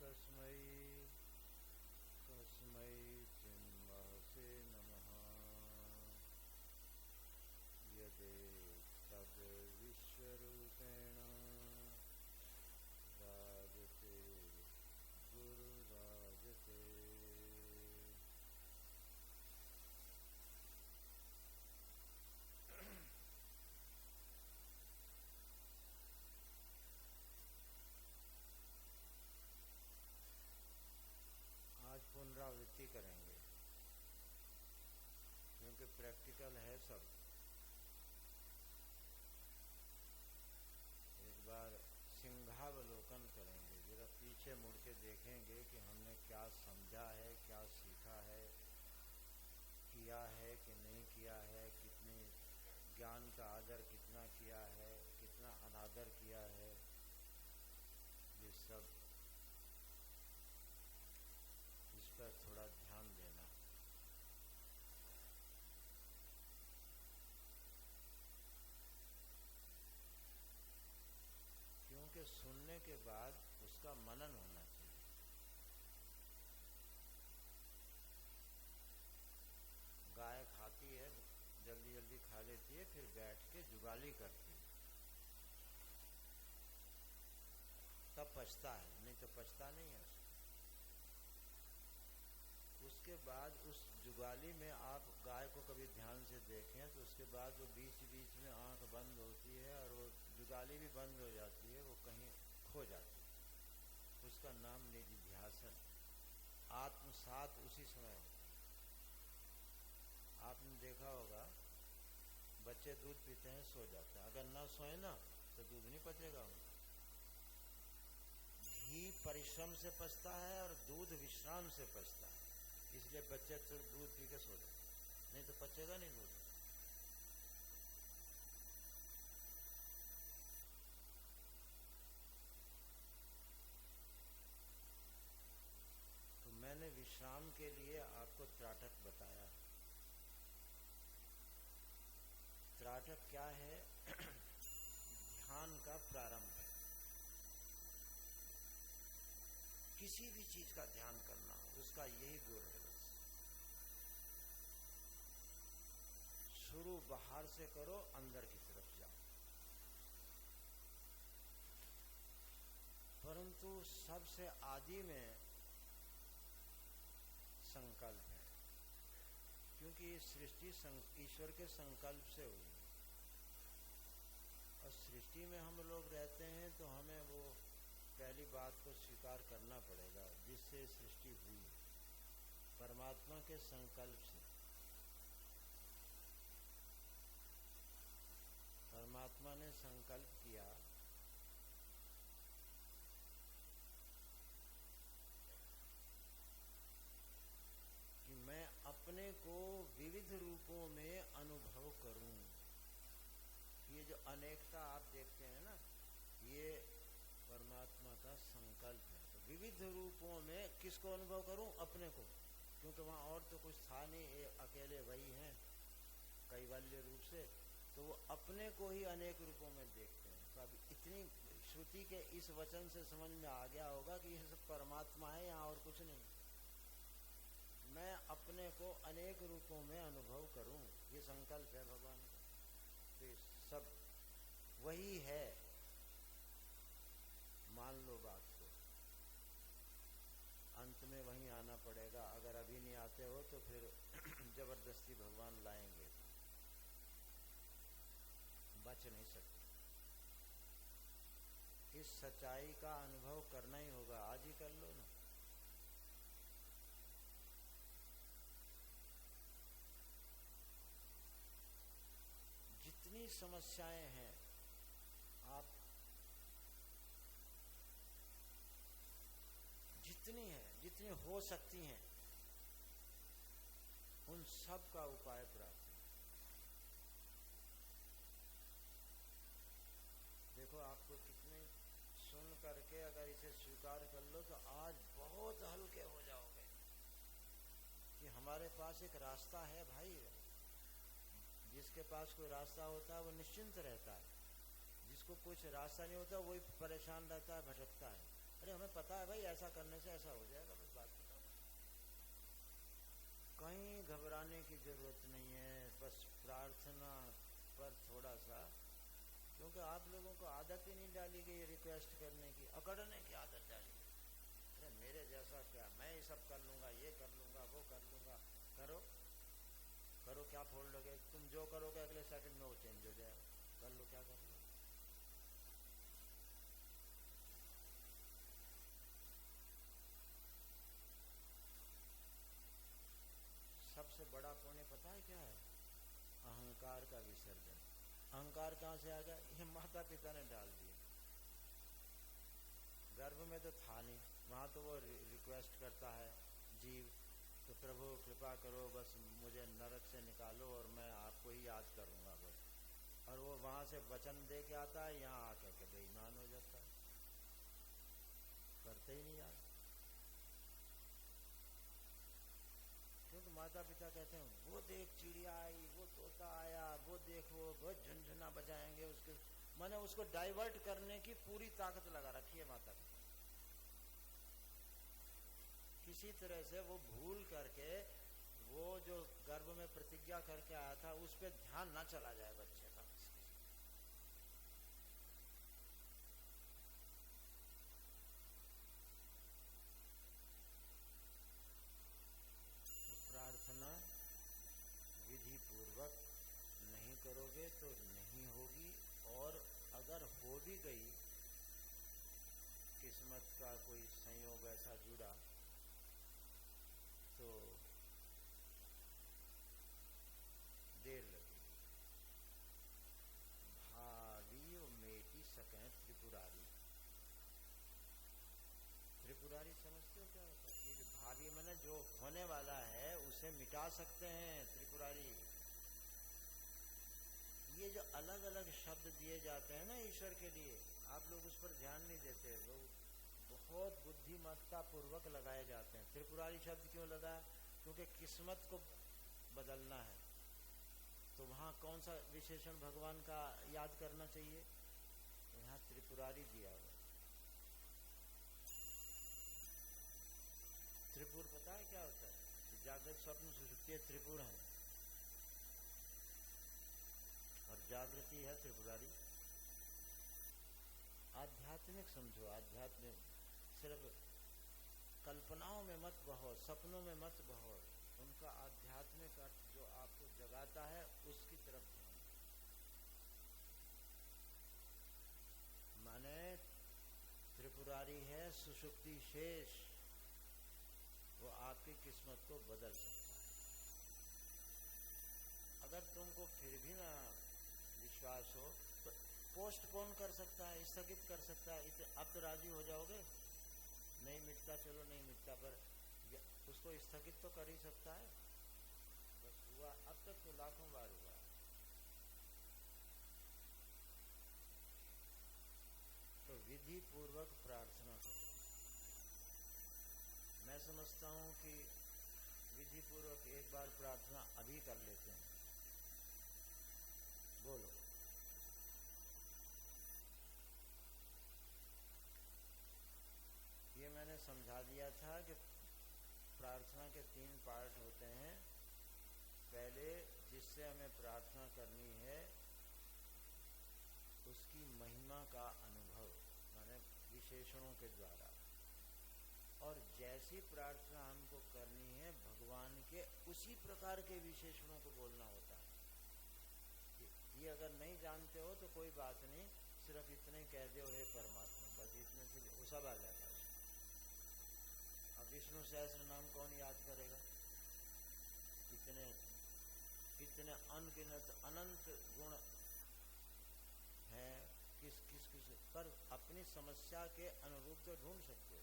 तस्मै तस्मै चिन्महसे नमः। यदेतद्विश्वरूपेण राजते गुरुराजते। आज पुनरावृत्ति करेंगे क्योंकि प्रैक्टिकल है सब। एक बार सिंहावलोकन करेंगे, जरा पीछे मुड़ के देखेंगे कि हमने क्या समझा है, क्या सीखा है, किया है कि नहीं किया है, कितनी ज्ञान का आदर कितना किया है, कितना अनादर किया है। ये सब इस पर थोड़ा ध्यान देना। क्योंकि सुनने के बाद उसका मनन होना चाहिए। गाय खाती है, जल्दी जल्दी खा लेती है, फिर बैठ के जुगाली करती है, तब पचता है, नहीं तो पचता नहीं है उसके बाद उस जुगाली में आप गाय को कभी ध्यान से देखें तो उसके बाद वो बीच बीच में आंख बंद होती है और वो जुगाली भी बंद हो जाती है, वो कहीं खो जाती है। उसका नाम निधिध्यासन, आत्मसात उसी समय होता है। आपने देखा होगा बच्चे दूध पीते हैं, सो जाते हैं, अगर ना सोए ना तो दूध नहीं पचेगा उनका। घी परिश्रम से पचता है और दूध विश्राम से पचता है, इसलिए बच्चे सिर्फ दूध पी के सो जाते, नहीं तो पचेगा नहीं दूध। तो मैंने विश्राम के लिए आपको त्राटक बताया। त्राटक क्या है? ध्यान का प्रारंभ है। किसी भी चीज का ध्यान करना उसका यही गुण है। शुरू बाहर से करो, अंदर की तरफ जाओ। परंतु सबसे आदि में संकल्प है, क्योंकि सृष्टि ईश्वर के संकल्प से हुई है। और सृष्टि में हम लोग रहते हैं तो हमें वो पहली बात को स्वीकार करना पड़ेगा, जिससे सृष्टि हुई है, परमात्मा के संकल्प से। परमात्मा ने संकल्प किया कि मैं अपने को विविध रूपों में अनुभव करूं। ये जो अनेकता आप देखते हैं ना, ये परमात्मा का संकल्प है। तो विविध रूपों में किसको अनुभव करूं? अपने को, क्योंकि वहां और तो कुछ था नहीं, ये अकेले वही हैं कैवल्य रूप से। तो वो अपने को ही अनेक रूपों में देखते हैं। तो अब इतनी श्रुति के इस वचन से समझ में आ गया होगा कि यह सब परमात्मा है, यहाँ और कुछ नहीं। मैं अपने को अनेक रूपों में अनुभव करूं, ये संकल्प है भगवान का। तो सब वही है, मान लो बात को। अंत में वहीं आना पड़ेगा। अगर अभी नहीं आते हो तो फिर जबरदस्ती भगवान लाएंगे, बच नहीं सकते। इस सच्चाई का अनुभव करना ही होगा, आज ही कर लो ना। जितनी समस्याएं हैं, आप जितनी हो सकती हैं, उन सब का उपाय प्राप्त है। देखो, आपको कितने सुन करके अगर इसे स्वीकार कर लो तो आज बहुत हल्के हो जाओगे कि हमारे पास एक रास्ता है भाई। जिसके पास कोई रास्ता होता है वो निश्चिंत रहता है, जिसको कुछ रास्ता नहीं होता वही परेशान रहता है, भटकता है। अरे हमें पता है भाई ऐसा करने से ऐसा हो जाएगा, बस बात बताओ। कहीं घबराने की जरूरत नहीं है, बस प्रार्थना पर थोड़ा सा, क्योंकि आप लोगों को आदत ही नहीं डाली गई रिक्वेस्ट करने की, अकड़ने की आदत डाली गई। अरे मेरे जैसा क्या, मैं ये सब कर लूंगा, ये कर लूंगा, वो कर लूंगा। करो करो, क्या फोड़ लोगे तुम? जो करोगे अगले सेकंड में वो चेंज हो जाएगा। कर लो, क्या कर लो। सबसे बड़ा पुण्य पता है क्या है? अहंकार का विसर्जन। अहंकार कहाँ से आ गया? ये माता पिता ने डाल दिया। गर्भ में तो था नहीं, वहां तो वो रिक्वेस्ट करता है जीव, तो प्रभु कृपा करो, बस मुझे नरक से निकालो और मैं आपको ही याद करूंगा बस। और वो वहां से वचन दे के आता है, यहाँ आकर के बेईमान हो जाता है, करते ही नहीं याद। क्योंकि माता पिता कहते हैं वो देख चिड़िया आई, वो तोता आया, वो देख वो झुनझुना बजाएंगे, उसके मैंने उसको डाइवर्ट करने की पूरी ताकत लगा रखी है माता पिता। किसी तरह से वो भूल करके वो जो गर्भ में प्रतिज्ञा करके आया था उस पर ध्यान ना चला जाए बच्चे का। तो प्रार्थना विधि पूर्वक नहीं करोगे तो नहीं होगी, और अगर हो भी गई, किस्मत का कोई संयोग ऐसा जुड़ा, तो देर लगेगी। भावी मेटी सकें त्रिपुरारी। त्रिपुरारी समझते हो क्या होता है? ये जो भावी मैंने जो होने वाला है उसे मिटा सकते हैं त्रिपुरारी। ये जो अलग अलग शब्द दिए जाते हैं ना ईश्वर के लिए, आप लोग उस पर ध्यान नहीं देते, लोग बहुत बुद्धिमत्ता पूर्वक लगाए जाते हैं। त्रिपुरारी शब्द क्यों लगा? क्योंकि किस्मत को बदलना है, तो वहां कौन सा विशेषण भगवान का याद करना चाहिए? तो यहाँ त्रिपुरारी दिया हुआ। त्रिपुर पता है क्या होता है? जागृत स्वप्न सुषुप्ति त्रिपुर है, और जागृति है त्रिपुरारी। आध्यात्मिक समझो, आध्यात्मिक, सिर्फ कल्पनाओं में मत बहो, सपनों में मत बहो, उनका आध्यात्मिक अर्थ जो आपको जगाता है उसकी तरफ ध्यान। माने त्रिपुरारी है सुषुप्ति शेष, वो आपकी किस्मत को बदल सकता है। अगर तुमको फिर भी ना विश्वास हो तो पोस्टपोन कर सकता है, स्थगित कर सकता है। अब तो राजी हो जाओगे, नहीं मिटता चलो नहीं मिटता, पर उसको स्थगित तो कर ही सकता है। बस हुआ, अब तक तो लाखों बार हुआ। तो विधि पूर्वक प्रार्थना करो। मैं समझता हूं कि विधि पूर्वक एक बार प्रार्थना अभी कर लेते हैं। बोलो। ये मैंने समझा दिया था कि प्रार्थना के 3 पार्ट होते हैं। पहले जिससे हमें प्रार्थना करनी है उसकी महिमा का अनुभव, माने विशेषणों के द्वारा, और जैसी प्रार्थना हमको करनी है भगवान के उसी प्रकार के विशेषणों को बोलना होता है। ये अगर नहीं जानते हो तो कोई बात नहीं, सिर्फ इतने कह दो हे परमात्मा, बस इतने से वो सब आ जाता है। अब विष्णु सहस्त्र नाम कौन याद करेगा? इतने इतने अनगिनत अनंत गुण हैं, किस पर अपनी समस्या के अनुरूप तो ढूंढ सकते हो।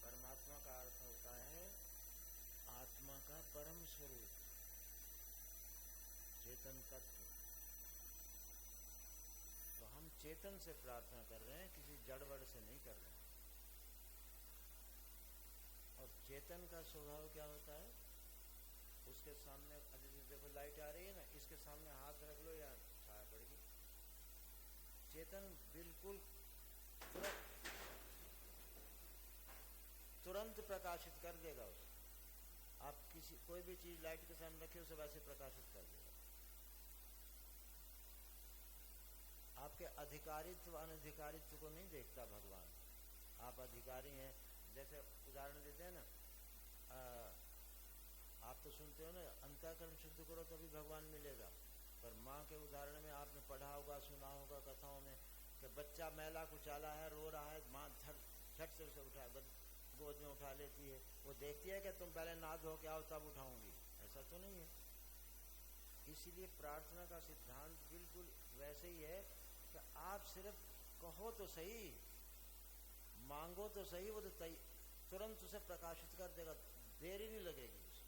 परमात्मा का अर्थ होता है आत्मा का परम स्वरूप, चेतन तत्व। तो हम चेतन से प्रार्थना कर रहे हैं, किसी जड़वड़ से नहीं कर रहे हैं। और चेतन का स्वभाव क्या होता है? उसके सामने देखो लाइट आ रही है ना, इसके सामने हाथ रख लो या छाया पड़ेगी। चेतन बिल्कुल तुरंत प्रकाशित कर देगा उसे। आप किसी कोई भी चीज लाइट के सामने रखे उसे वैसे प्रकाशित कर देगा। आपके अधिकारित्व अनधिकारित्व को नहीं देखता भगवान। आप अधिकारी हैं, जैसे उदाहरण देते हैं ना, आप तो सुनते हो ना, अंतःकरण शुद्ध करो तभी भगवान मिलेगा। पर माँ के उदाहरण में आपने पढ़ा होगा, सुना होगा कथाओं में कि बच्चा मैला कुचाला है, रो रहा है, माँ झट से उसे उठा गोद में उठा लेती है। वो देखती है कि तुम पहले नहा धो के आओ तब उठाऊंगी, ऐसा तो नहीं है। इसीलिए प्रार्थना का सिद्धांत बिल्कुल वैसे ही है कि आप सिर्फ कहो तो सही, मांगो तो सही, वो तो तुरंत उसे प्रकाशित कर देगा, देरी नहीं लगेगी उसे।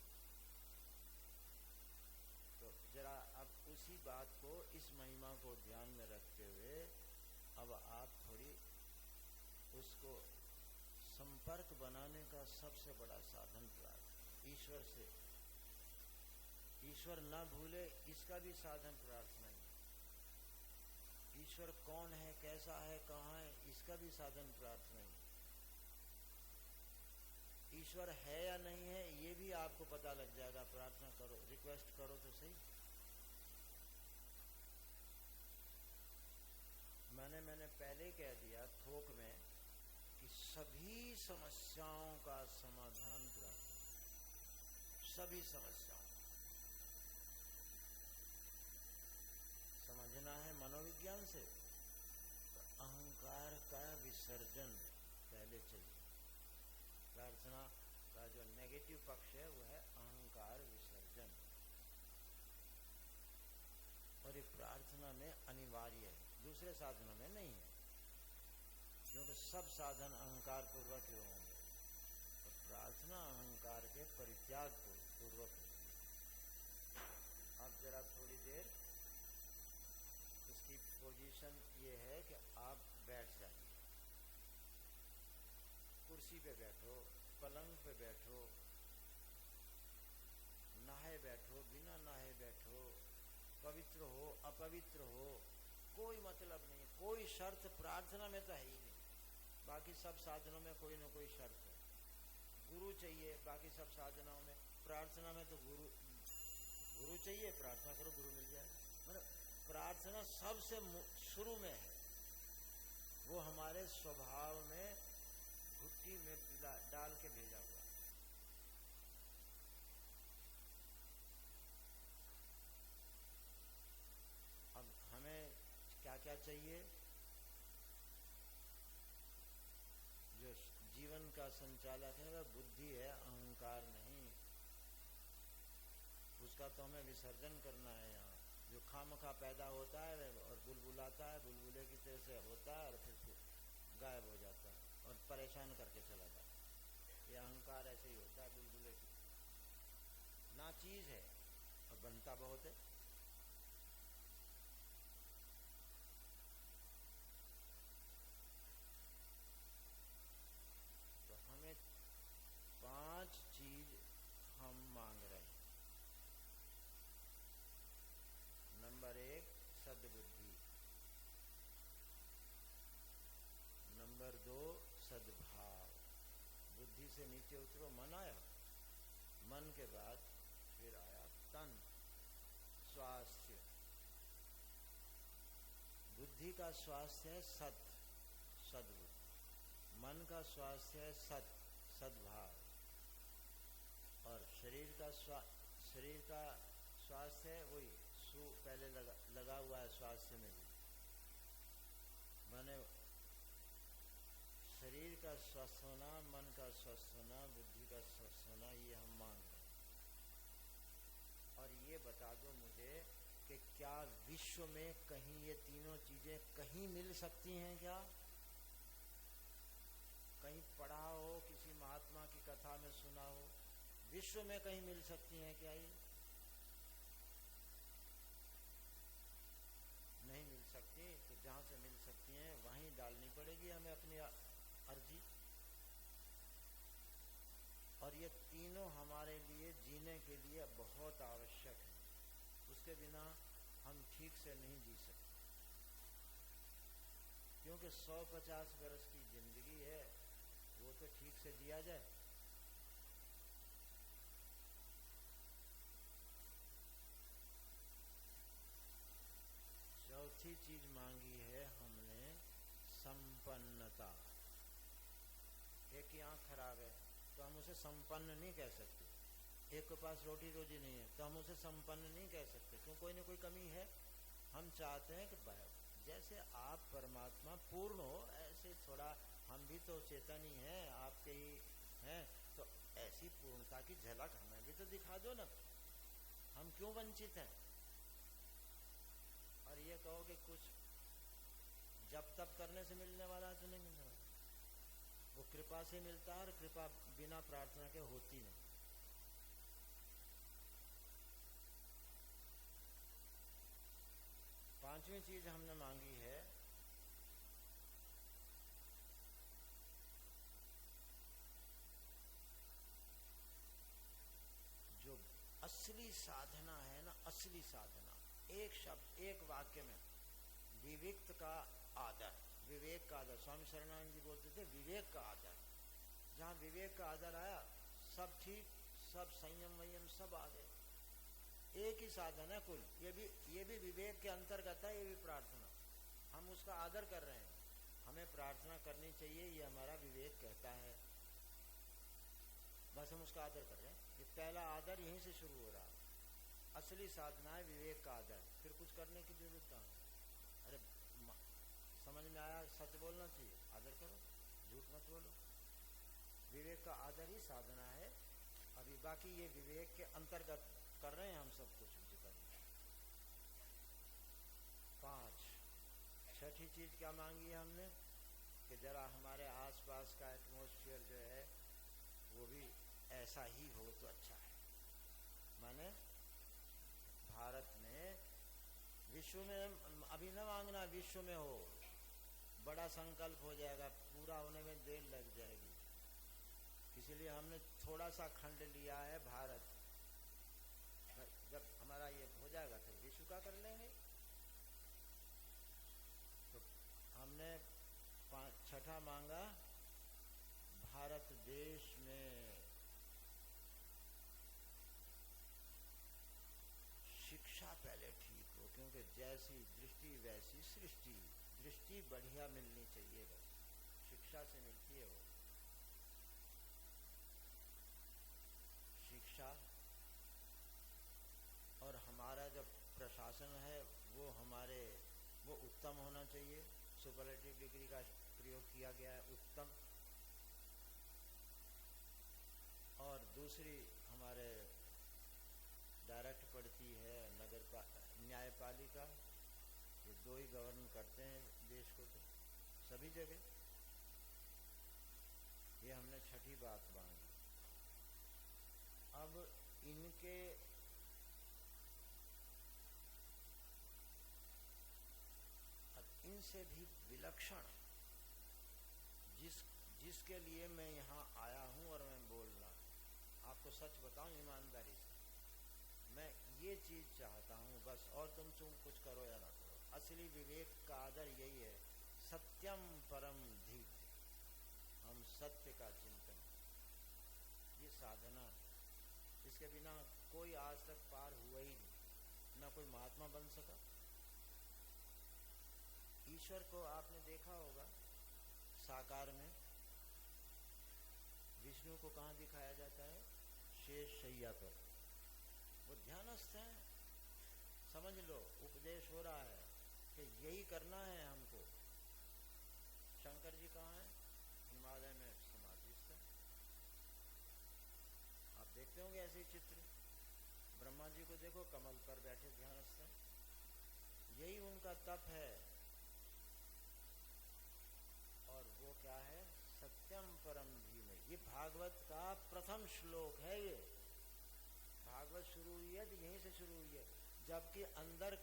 तो जरा अब उसी बात को, इस महिमा को ध्यान में रखते हुए अब आप थोड़ी उसको संपर्क बनाने का सबसे बड़ा साधन प्रार्थना, ईश्वर से। ईश्वर न भूले इसका भी साधन प्रार्थना ही। ईश्वर कौन है, कैसा है, कहाँ है, इसका भी साधन प्रार्थना ही। ईश्वर है या नहीं है ये भी आपको पता लग जाएगा, प्रार्थना करो, रिक्वेस्ट करो तो सही। मैंने पहले कह दिया थोक में कि सभी समस्याओं का समाधान प्रार्थना, सभी समस्याओं। समझना है मनोविज्ञान से, तो अहंकार का विसर्जन पहले चाहिए। प्रार्थना का जो नेगेटिव पक्ष है वो है अहंकार विसर्जन, और ये प्रार्थना में अनिवार्य है, दूसरे साधनों में नहीं है, क्योंकि सब साधन अहंकार पूर्वक ही होंगे। तो प्रार्थना अहंकार के परित्याग पूर्वक। अब जरा थोड़ी देर इसकी पोजीशन ये है कि आप बैठ जाइए, कुर्सी पे बैठो, पलंग पे बैठो, नहाए बैठो, बिना नहाए बैठो, पवित्र हो अपवित्र हो, कोई मतलब नहीं, कोई शर्त प्रार्थना में तो है ही नहीं। बाकी सब साधनों में कोई ना कोई शर्त है। गुरु चाहिए बाकी सब साधनों में, प्रार्थना में तो गुरु चाहिए, प्रार्थना करो गुरु मिल जाए। मतलब प्रार्थना सबसे शुरू में है, वो हमारे स्वभाव में घुट्टी में डाल के भेजा हुआ। अब हमें क्या क्या चाहिए? जो जीवन का संचालक है वह बुद्धि है, अहंकार नहीं। उसका तो हमें विसर्जन करना है। यहाँ जो खामखा पैदा होता है और बुलबुलाता है, बुलबुले की तरह से होता है और फिर गायब हो जाता है और परेशान करके चला जाता है। ये अहंकार ऐसे ही होता है, बुलबुले की ना चीज है और बनता बहुत है। तो हमें 5 चीज हम मांग रहे हैं। नंबर 1 सद्बुद्धि, नंबर 2 सद्भाव। बुद्धि से नीचे उतरो, मन आया, मन के बाद फिर आया तन, स्वास्थ्य। बुद्धि का स्वास्थ्य है सत, सद्बुद्धि। मन का स्वास्थ्य है सत, सद्भाव। और शरीर का स्वास्थ्य है वही सु पहले लगा हुआ है स्वास्थ्य में भी, माने शरीर का स्वस्थ होना, मन का स्वस्थ होना, बुद्धि का स्वस्थ होना, ये हम मांग रहे हैं। और ये बता दो मुझे कि क्या विश्व में कहीं ये तीनों चीजें कहीं मिल सकती हैं क्या? कहीं पढ़ा हो, किसी महात्मा की कथा में सुना हो, विश्व में कहीं मिल सकती हैं क्या? ये नहीं मिल सकती। तो जहां से मिल सकती हैं वहीं डालनी पड़ेगी हमें अपनी अर्जी। और ये तीनों हमारे लिए जीने के लिए बहुत आवश्यक है। उसके बिना हम ठीक से नहीं जी सकते, क्योंकि 150 वर्ष की जिंदगी है, वो तो ठीक से जिया जाए। चौथी चीज मांगी है हमने संपन्नता। एक की आंख खराब है तो हम उसे संपन्न नहीं कह सकते, एक के पास रोटी रोजी नहीं है तो हम उसे संपन्न नहीं कह सकते, क्यों? कोई ना कोई कमी है। हम चाहते हैं कि जैसे आप परमात्मा पूर्ण हो, ऐसे थोड़ा हम भी तो चेतन ही हैं, आपके ही हैं, तो ऐसी पूर्णता की झलक हमें भी तो दिखा दो ना। हम क्यों वंचित हैं? और ये कहो कि कुछ जब तब करने से मिलने वाला है तो नहीं मिलने वाला, वो कृपा से मिलता है, और कृपा बिना प्रार्थना के होती नहीं। पांचवी चीज हमने मांगी है जो असली साधना है ना, असली साधना, एक शब्द एक वाक्य में, विवेक का आदर। विवेक का आदर, स्वामी शरणानंद जी बोलते थे, विवेक का आदर। जहाँ विवेक का आदर आया, सब ठीक, सब संयम वयम सब आ गए। एक ही साधन है कुल, ये भी विवेक के अंतर्गत है, ये भी प्रार्थना। हम उसका आदर कर रहे हैं, हमें प्रार्थना करनी चाहिए, ये हमारा विवेक कहता है, बस हम उसका आदर कर रहे हैं। ये पहला आदर यहीं से शुरू हो रहा। असली साधना है विवेक का आदर, फिर कुछ करने की जरूरत कहाँ है? अरे समझ में आया, सच बोलना चाहिए, आदर करो, झूठ मत बोलो। विवेक का आदर ही साधना है। अभी बाकी ये विवेक के अंतर्गत कर रहे हैं हम सब कुछ कर। 5 छठी चीज क्या मांगी है हमने कि जरा हमारे आसपास का एटमॉस्फेयर जो है वो भी ऐसा ही हो तो अच्छा है। माने भारत में, विश्व में अभी न मांगना, विश्व में हो, बड़ा संकल्प हो जाएगा, पूरा होने में देर लग जाएगी, इसीलिए हमने थोड़ा सा खंड लिया है भारत। जब हमारा ये हो जाएगा फिर विश्व का कर लेंगे। तो हमने छठा मांगा, भारत देश में शिक्षा पहले ठीक हो, क्योंकि जैसी दृष्टि वैसी सृष्टि। दृष्टि बढ़िया मिलनी चाहिए, बस शिक्षा से मिलती है वो। शिक्षा और हमारा जब प्रशासन है वो उत्तम होना चाहिए। सुपरलेटिव डिग्री का प्रयोग किया गया है, उत्तम। और दूसरी हमारे डायरेक्ट पड़ती है न्यायपालिका, ये दो ही गवर्न करते हैं देश को, तो सभी जगह। ये हमने छठी बात मांगी। अब इनके इनसे भी विलक्षण जिसके लिए मैं यहाँ आया हूँ और मैं बोल रहा हूँ, आपको सच बताऊं ईमानदारी से, मैं ये चीज चाहता हूँ बस, और तुम कुछ करो या ना करो। असली विवेक का आदर यही है, सत्यम परम धीर, हम सत्य का चिंतन, ये साधना, इसके बिना कोई आज तक पार हुआ ही नहीं, ना कोई महात्मा बन सका। ईश्वर को आपने देखा होगा साकार में, विष्णु को कहाँ दिखाया जाता है? शेष शैया पर, वो ध्यानस्थ हैं। समझ लो उपदेश हो रहा है कि यही करना है हमको। शंकर जी कहाँ हैं? हिमालय में समाधिस्थ हैं। आप देखते होंगे ऐसे चित्र। ब्रह्मा जी को देखो, कमल पर बैठे ध्यानस्थ हैं, यही उनका तप है। और वो क्या है? सत्यम परम धीमहि। ये भागवत का प्रथम श्लोक है। ये भागवत शुरू हुई है तो यहीं से शुरू हुई है, जबकि अंदर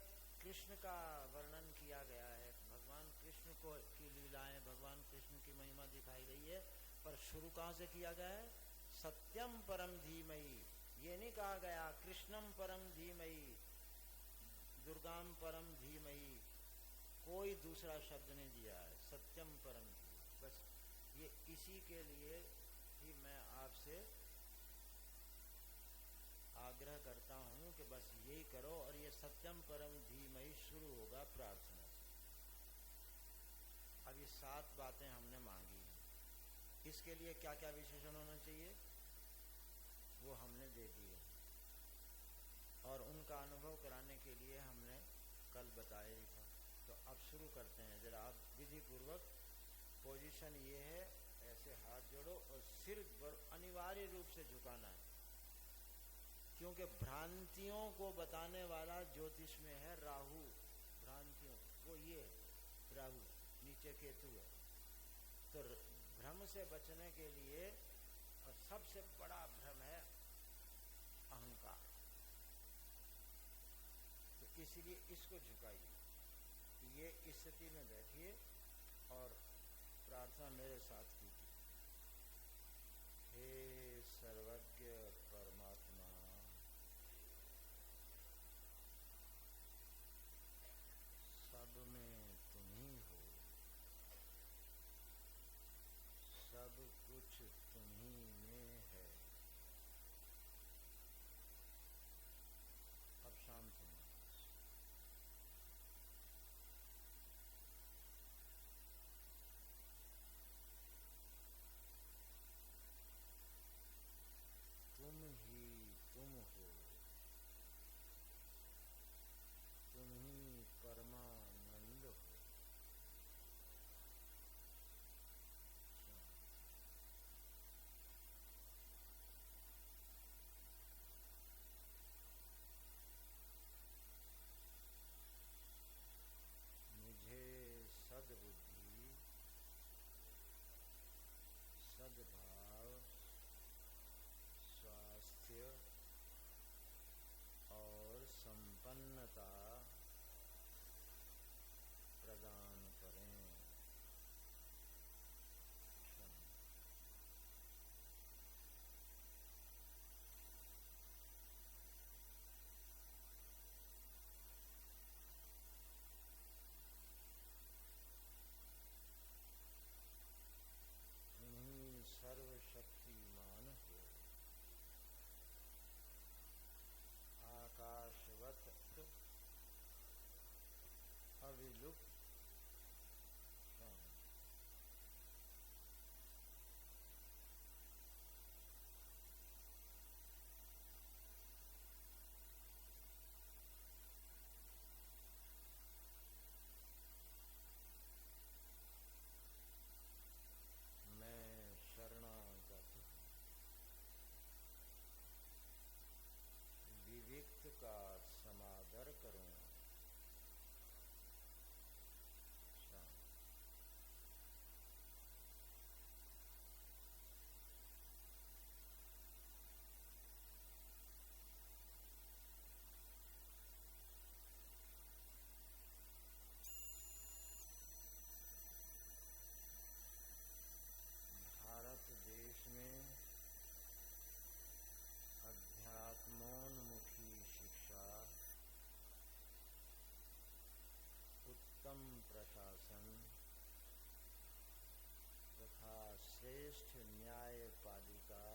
कृष्ण का वर्णन किया गया है, भगवान कृष्ण को की लीलाएं, भगवान कृष्ण की महिमा दिखाई गई है, पर शुरू कहाँ से किया गया है? सत्यम परम धीमहि। ये नहीं कहा बोला गया कृष्णम परम धीमहि, दुर्गाम परम धीमहि, कोई दूसरा शब्द नहीं दिया है, सत्यम परम धीमहि। बस ये इसी के लिए ही मैं आपसे आग्रह करता हूं कि बस यही करो। और ये सत्यम परम धीमहि शुरू होगा प्रार्थना से। अब ये 7 बातें हमने मांगी हैं, इसके लिए क्या क्या विशेषण होना चाहिए वो हमने दे दिए, और उनका अनुभव कराने के लिए हमने कल बताया ही था। तो अब शुरू करते हैं। जरा आप विधि पूर्वक, पोजीशन ये है, ऐसे हाथ जोड़ो और सिर अनिवार्य रूप से झुकाना है, क्योंकि भ्रांतियों को बताने वाला ज्योतिष में है राहु। भ्रांतियों वो ये है, राहु नीचे केतु है। तो भ्रम से बचने के लिए, और सबसे बड़ा भ्रम है अहंकार, तो इसलिए इसको झुकाइए। ये स्थिति में बैठिए और प्रार्थना मेरे साथ कीजिए। हे सर्वज्ञ परमात्मा, सब में तुम ही हो, सब कुछ तुम्ही में है। अब शांत होना। तुम ही तुम हो, तुम ही परमानंद हो। मुझे सद्बुद्धि, सद्भाव, स्वास्थ्य और संपन्नता प्रदान करें। तुम्ही सर्वशक्तिमान हो, आकाशवत अविलुप्त मैं शरणागत विविक्त का समादर करूं। भारत देश में अध्यात्मोन्मुखी शिक्षा, उत्तम प्रशासन तथा श्रेष्ठ न्यायपालिका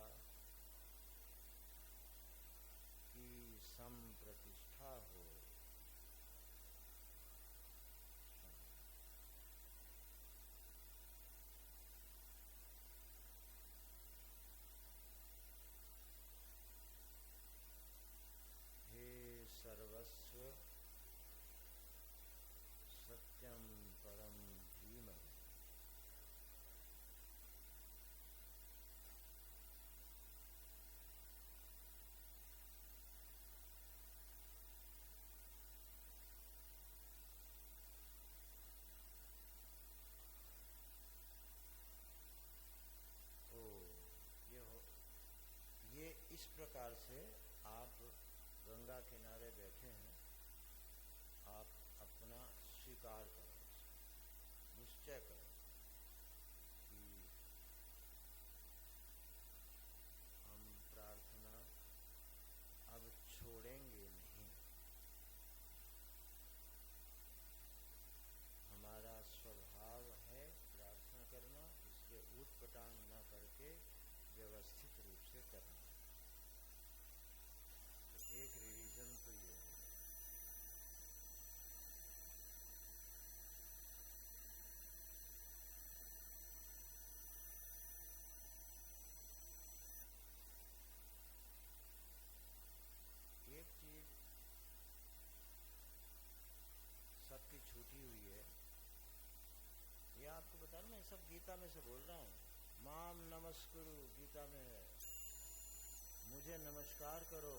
की संप्रतिष्ठा हो। हे सर्वस्व सत्यम परम धीमहि, ये इस प्रकार से आप गंगा किनारे बैठे हैं, आप अपना स्वीकार करें, निश्चय करें कि हम प्रार्थना से बोल रहा हूँ, माम नमस्कुरु गीता में है, मुझे नमस्कार करो,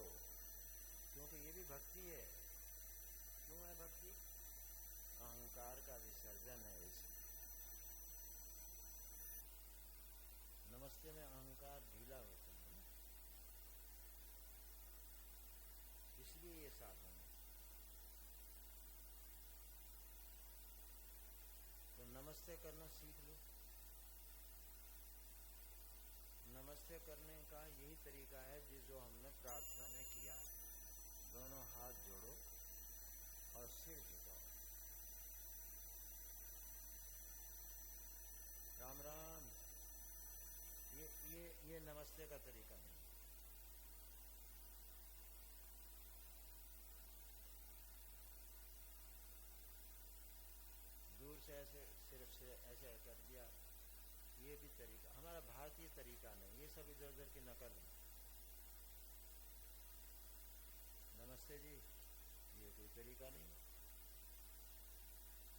क्योंकि ये भी भक्ति है। क्यों है भक्ति? अहंकार का विसर्जन है इसलिए। नमस्ते में अहंकार ढीला होता है ना, इसलिए ये साधन है। तो नमस्ते करना सीख लो। नमस्ते करने का यही तरीका है जो हमने प्रार्थना में किया है। दोनों हाथ जोड़ो और सिर झुकाओ। राम राम। ये नमस्ते का तरीका नहीं। दूर से ऐसे सिर्फ से ऐसे कर दिया, ये भी तरीका हमारा भारतीय तरीका नहीं, ये सब इधर उधर की नकल है। नमस्ते जी, ये कोई तरीका नहीं।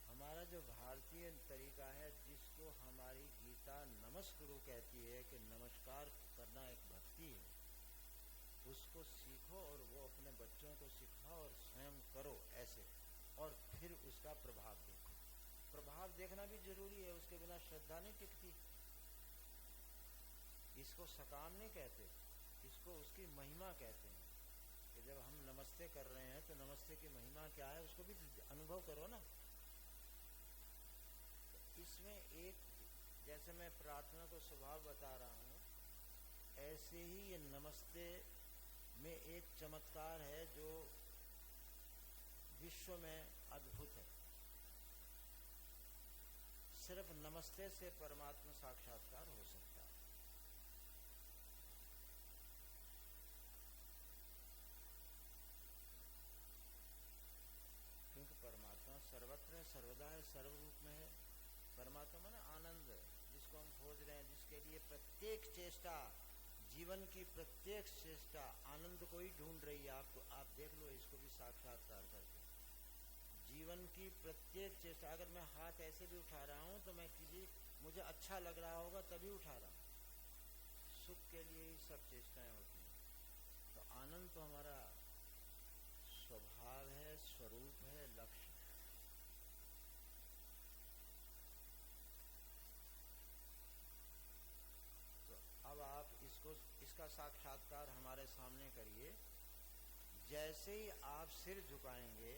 हमारा जो भारतीय तरीका है, जिसको हमारी गीता नमस्कुरु कहती है कि नमस्कार करना एक भक्ति है, उसको सीखो और वो अपने बच्चों को सिखाओ और स्वयं करो ऐसे, और फिर उसका प्रभाव देखो। प्रभाव देखना भी जरूरी है, उसके बिना श्रद्धा नहीं टिकती। इसको सकाम नहीं कहते, इसको उसकी महिमा कहते हैं कि जब हम नमस्ते कर रहे हैं तो नमस्ते की महिमा क्या है उसको भी अनुभव करो ना। इसमें एक, जैसे मैं प्रार्थना को स्वभाव बता रहा हूँ, ऐसे ही ये नमस्ते में एक चमत्कार है जो विश्व में अद्भुत है। सिर्फ नमस्ते से परमात्मा साक्षात्कार हो सकता है। क्योंकि परमात्मा सर्वत्र है, सर्वदा है, सर्वरूप में है। परमात्मा माने आनंद, जिसको हम खोज रहे हैं, जिसके लिए प्रत्येक चेष्टा, जीवन की प्रत्येक चेष्टा आनंद को ही ढूंढ रही है। आपको आप देख लो इसको भी साक्षात्कार करके। जीवन की प्रत्येक चेष्टा, अगर मैं हाथ ऐसे भी उठा रहा हूँ तो मैं मुझे अच्छा लग रहा होगा तभी उठा रहा हूँ। सुख के लिए ही सब चेष्टाएं होती हैं। तो आनंद तो हमारा स्वभाव है, स्वरूप है, लक्ष्य है। तो अब आप इसका साक्षात्कार हमारे सामने करिए। जैसे ही आप सिर झुकाएंगे,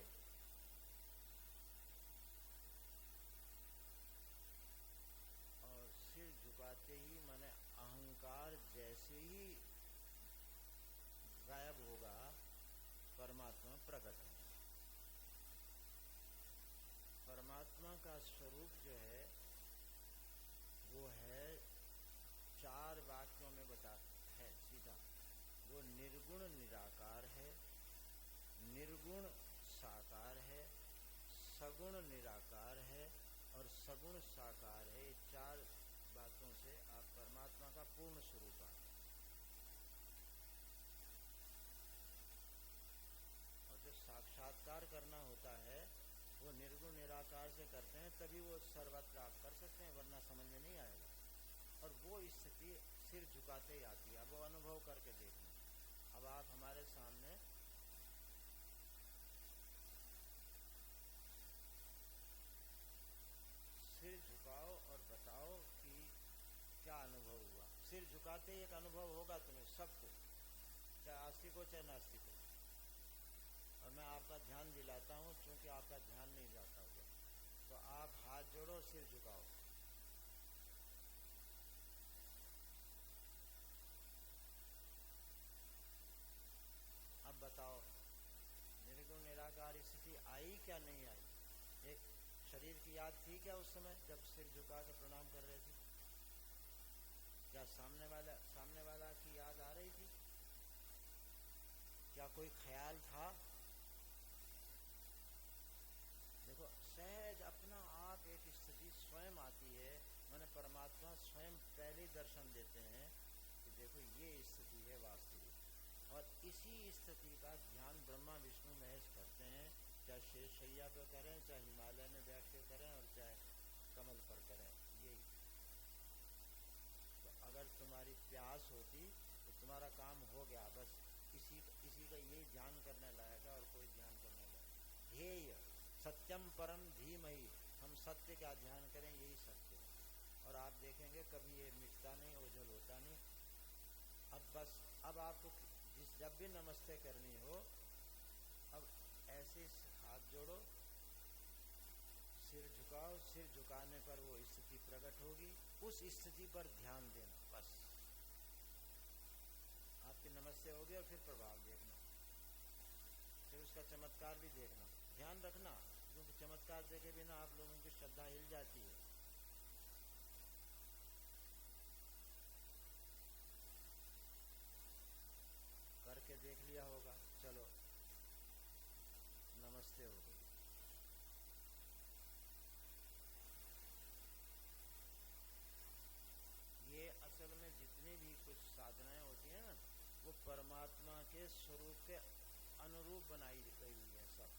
और सिर झुकाते ही माने अहंकार जैसे ही गायब होगा, परमात्मा प्रकट होगा। परमात्मा का स्वरूप जो है वो है, चार वाक्यों में बता है सीधा। वो निर्गुण निराकार है, निर्गुण साकार है, सगुण निराकार है और सगुण साकार है। ये चार बातों से आप परमात्मा का पूर्ण स्वरूप आ। और जो साक्षात्कार करना होता है वो निर्गुण निराकार से करते हैं, तभी वो सर्वत्र आप कर सकते हैं, वरना समझ में नहीं आएगा। और वो स्थिति सिर झुकाते ही आती है। अब वो अनुभव करके देखना। अब आप हमारे सामने सिर झुकाओ और बताओ कि क्या अनुभव हुआ। सिर झुकाते ही एक अनुभव होगा तुम्हें सबको, चाहे आस्तिक हो चाहे नास्तिक हो। और मैं आपका ध्यान दिलाता हूँ, क्योंकि आपका ध्यान नहीं जाता हुआ। तो आप हाथ जोड़ो, सिर झुकाओ। अब बताओ, निर्गुण निराकार स्थिति आई क्या नहीं आई? एक शरीर की याद थी क्या उस समय जब सिर झुका के प्रणाम कर रहे थे? क्या सामने वाला की याद आ रही थी? क्या कोई ख्याल था? देखो, सहज अपना आप एक स्थिति स्वयं आती है। मैंने परमात्मा स्वयं पहले दर्शन देते हैं कि देखो ये स्थिति है वास्तविक। और इसी स्थिति का ध्यान ब्रह्मा विष्णु महेश करते हैं, चाहे शेष शैया पे करें, चाहे हिमालय में बैठ के करें, और चाहे कमल पर करें। यही तुम्हारी प्यास होती तो तुम्हारा काम हो गया। बस इसी का यही ध्यान करने लायक है और कोई ध्यान करने लायक। ध्येय सत्यम परम धीमहि, हम सत्य का ध्यान करें, यही सत्य है। और आप देखेंगे कभी ये मिटता नहीं, ओझल होता नहीं। अब बस अब आपको जब भी नमस्ते करनी हो, अब ऐसे हाथ जोड़ो, सिर झुकाओ, सिर झुकाने पर वो स्थिति प्रकट होगी, उस स्थिति पर ध्यान देना। बस आपकी नमस्ते होगी और फिर प्रभाव देखना, फिर उसका चमत्कार भी देखना। ध्यान रखना, क्योंकि चमत्कार देखे बिना आप लोगों की श्रद्धा हिल जाती है। करके देख लिया होगा। चलो नमस्ते हो गई। ये असल में जितनी भी कुछ साधनाएं होती हैं ना, वो परमात्मा के स्वरूप के अनुरूप बनाई गई हुई है। सब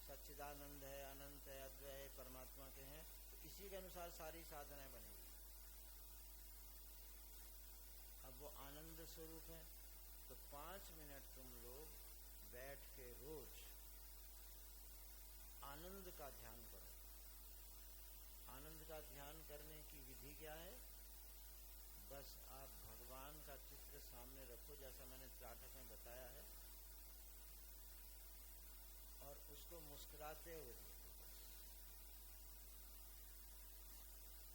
सच्चिदानंद है, अनंत है, अद्वय है, परमात्मा के हैं, तो इसी के अनुसार सारी साधनाएं बनी हुई। अब वो आनंद स्वरूप है, तो 5 मिनट तुम लोग बैठ के रोज आनंद का ध्यान करो। आनंद का ध्यान करने की विधि क्या है? बस आप भगवान का चित्र सामने रखो, जैसा मैंने त्राटक में बताया है, और उसको मुस्कुराते हुए देखो। बस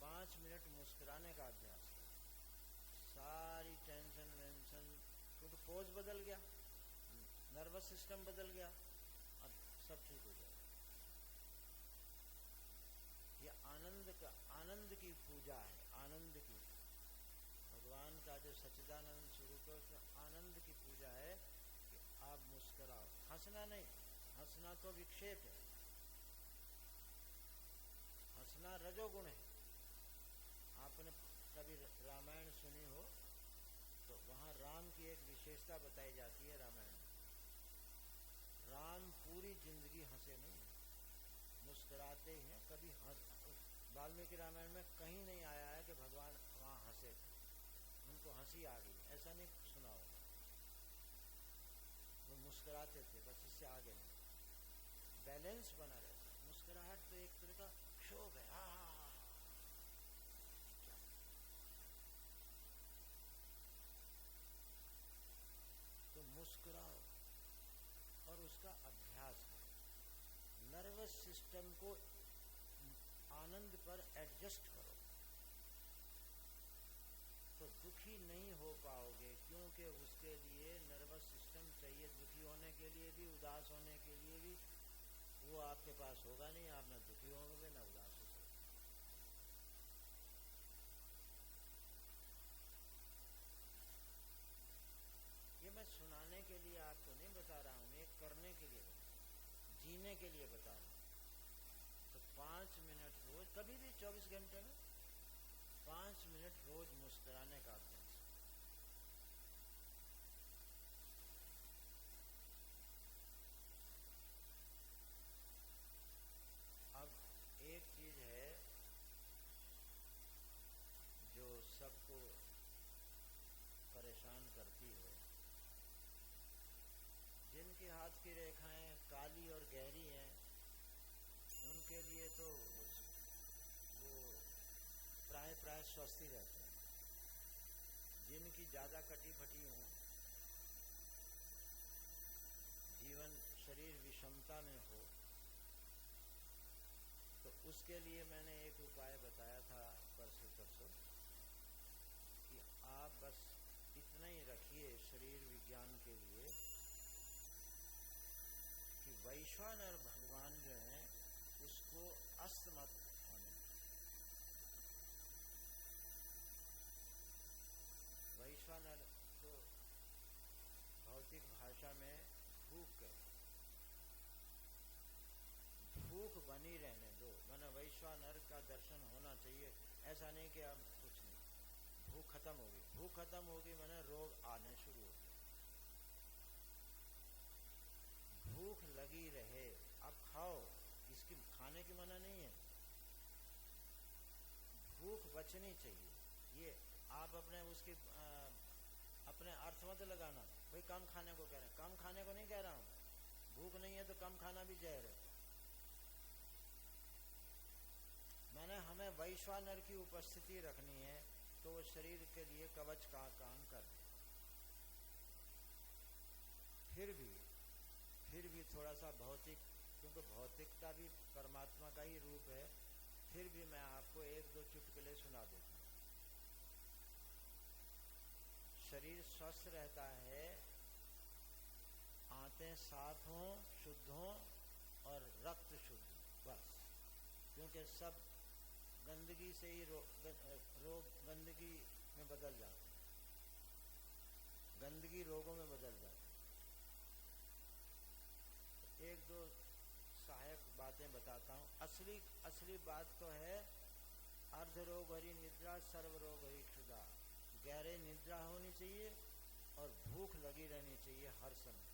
5 मिनट मुस्कुराने का अभ्यास करो। सारी टेंशन वेंशन, क्योंकि पोज बदल गया, नर्वस सिस्टम बदल गया, अब सब ठीक हो जाएगा। ये आनंद की पूजा है, आनंद की। भगवान का जो सच्चिदानंद स्वरूप है, उसमें आनंद की पूजा है कि आप मुस्कुराओ। हंसना नहीं, हंसना तो विक्षेप है, हंसना रजोगुण है। आपने कभी रामायण सुनी हो तो वहां राम की एक विशेषता बताई जाती है रामायण में। राम पूरी जिंदगी हंसे नहीं है, मुस्कुराते ही हैं। कभी वाल्मीकि रामायण में कहीं नहीं आया है कि भगवान वहां हंसे थे, उनको हंसी आ गई, ऐसा नहीं सुना होगा। वो मुस्कुराते थे, बस इससे आगे नहीं। बैलेंस बना रहता है। मुस्कुराहट तो एक तरह का क्षोभ है। तो मुस्कुराओ और उसका अभ्यास करो। नर्वस सिस्टम को आनंद पर एडजस्ट करो, तो दुखी नहीं हो पाओगे, क्योंकि उसके लिए नर्वस सिस्टम चाहिए। दुखी होने के लिए भी, उदास होने के लिए भी, वो आपके पास होगा नहीं। आप ना दुखी होंगे ना उदास हो सकते। ये मैं सुनाने के लिए आपको नहीं बता रहा हूं, ये करने के लिए बता रहा हूं, जीने के लिए बता रहा हूं। तो 5 मिनट रोज, कभी भी 24 घंटे में 5 मिनट रोज मुस्कुराने का अभ्यास। अब एक चीज है जो सबको परेशान करती है, जिनके हाथ की रेखाएं काली और गहरी हैं, उनके लिए तो वो प्राय स्वस्थ ही रहते हैं। जिनकी ज्यादा कटी फटी हो, जीवन शरीर विषमता में हो, तो उसके लिए मैंने एक उपाय बताया था परसों कि आप बस इतना ही रखिए शरीर विज्ञान के लिए कि वैश्वानर भगवान जो है उसको अस्त मत होने। वैश्वानर को भौतिक भाषा में भूख कहते, भूख बनी रहने दो। मैंने वैश्वानर का दर्शन होना चाहिए, ऐसा नहीं कि अब कुछ नहीं, भूख खत्म होगी। भूख खत्म होगी मैंने रोग आने शुरू हो गए। भूख लगी रहे, अब खाओ, इसकी खाने की मना नहीं है, भूख बचनी चाहिए। ये आप अपने उसकी अपने अर्थ मत लगाना। भाई कम खाने को कह रहे हैं, कम खाने को नहीं कह रहा हूँ, भूख नहीं है तो कम खाना भी जहर है। मैंने हमें वैश्वानर की उपस्थिति रखनी है तो वो शरीर के लिए कवच का काम कर दे। फिर भी थोड़ा सा भौतिक, क्योंकि भौतिकता भी परमात्मा का ही रूप है, फिर भी मैं आपको एक दो चुटकुले सुना देता हूँ। शरीर स्वस्थ रहता है, आंतें साफ हों, शुद्ध हों और रक्त शुद्ध, बस। क्योंकि सब गंदगी से ही रोग गंदगी में बदल जाते हैं, गंदगी रोगों में बदल जाती है। एक दो सहायक बातें बताता हूँ। असली बात तो है अर्ध रोग हरि निद्रा, सर्व रोग हरि क्षुधा। गहरे निद्रा होनी चाहिए और भूख लगी रहनी चाहिए हर समय।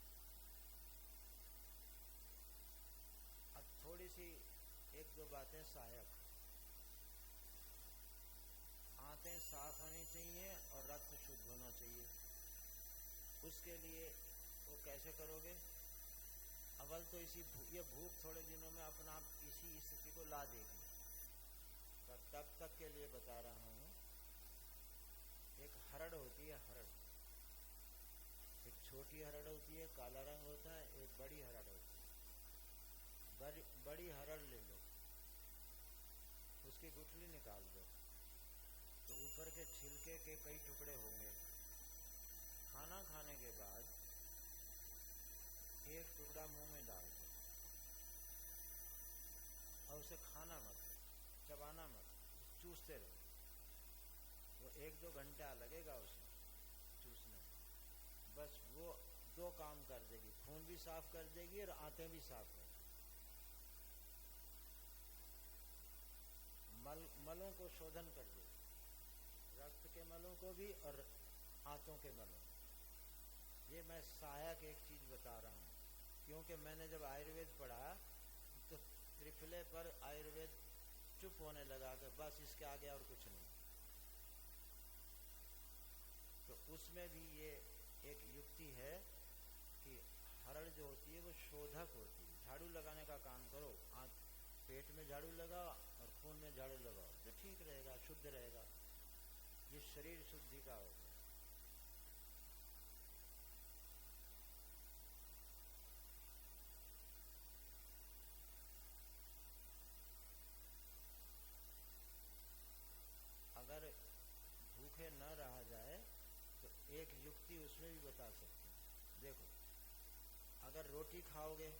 अब थोड़ी सी एक दो बातें सहायक। आंतें साफ होनी चाहिए और रक्त शुद्ध होना चाहिए। उसके लिए वो कैसे करोगे? अव्वल तो ये भूख थोड़े दिनों में अपना आप इसी स्थिति को ला देगी, पर तब तक के लिए बता रहा हूँ। एक हरड़ होती है, हरड़, एक छोटी हरड़ होती है, काला रंग होता है, एक बड़ी हरड़ होती है। बड़ी हरड़ ले लो, उसकी गुठली निकाल दो तो ऊपर के छिलके के कई टुकड़े होंगे। खाना खाने के बाद एक टुकड़ा मुंह में डाल दो और उसे खाना मत, चबाना मत, चूसते रहो। वो एक दो घंटा लगेगा उसमें चूसने, बस वो दो काम कर देगी, खून भी साफ कर देगी और आंतें भी साफ कर देगी। मलों को शोधन कर देगी, रक्त के मलों को भी और आंतों के मलों। ये मैं सहायक एक चीज बता रहा हूँ, क्योंकि मैंने जब आयुर्वेद पढ़ा तो त्रिफले पर आयुर्वेद चुप होने लगा कि बस इसके आगे और कुछ नहीं। तो उसमें भी ये एक युक्ति है कि हरड़ जो होती है वो शोधक होती है। झाड़ू लगाने का काम करो, पेट में झाड़ू लगाओ और खून में झाड़ू लगाओ तो ठीक रहेगा, शुद्ध रहेगा। ये शरीर शुद्धि का होगा। अगर भूखे न रहा जाए तो एक युक्ति उसमें भी बता सकते हैं। देखो, अगर रोटी खाओगे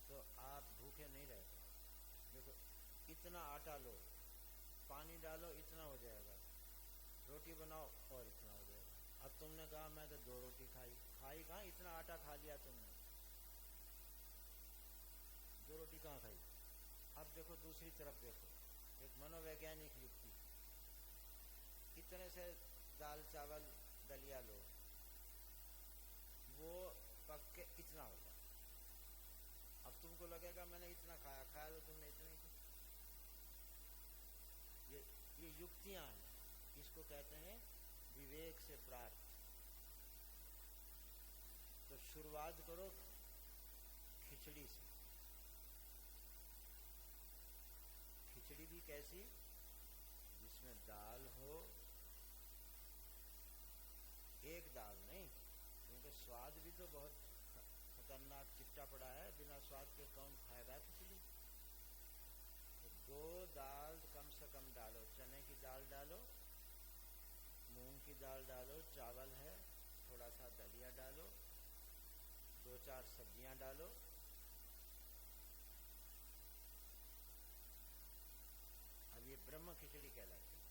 तो आप भूखे नहीं रह पाओगे। देखो, इतना आटा लो, पानी डालो, इतना हो जाएगा। रोटी बनाओ और इतना हो जाएगा। अब तुमने कहा मैं तो 2 रोटी खाई कहाँ, इतना आटा खा लिया तुमने, 2 रोटी कहाँ खाई। अब देखो दूसरी तरफ, देखो एक मनोवैज्ञानिक युक्ति। इतने से दाल चावल दलिया लो, वो पक के इतना होगा। अब तुमको लगेगा मैंने इतना खाया तो तुमने इतना ही। ये युक्तियां हैं, इसको कहते हैं विवेक से प्राप्त। तो शुरुआत करो खिचड़ी से। खिचड़ी भी कैसी? जिसमें दाल हो, एक दाल नहीं, क्योंकि स्वाद भी तो बहुत खतरनाक चिपटा पड़ा है। बिना स्वाद के कौन खाएगा खिचड़ी? तो 2 दाल कम से कम डालो। चने की दाल डालो, मूंग की दाल डालो, चावल है, थोड़ा सा दलिया डालो, 2-4 सब्जियां डालो। अब ये ब्रह्म खिचड़ी कहलाती है।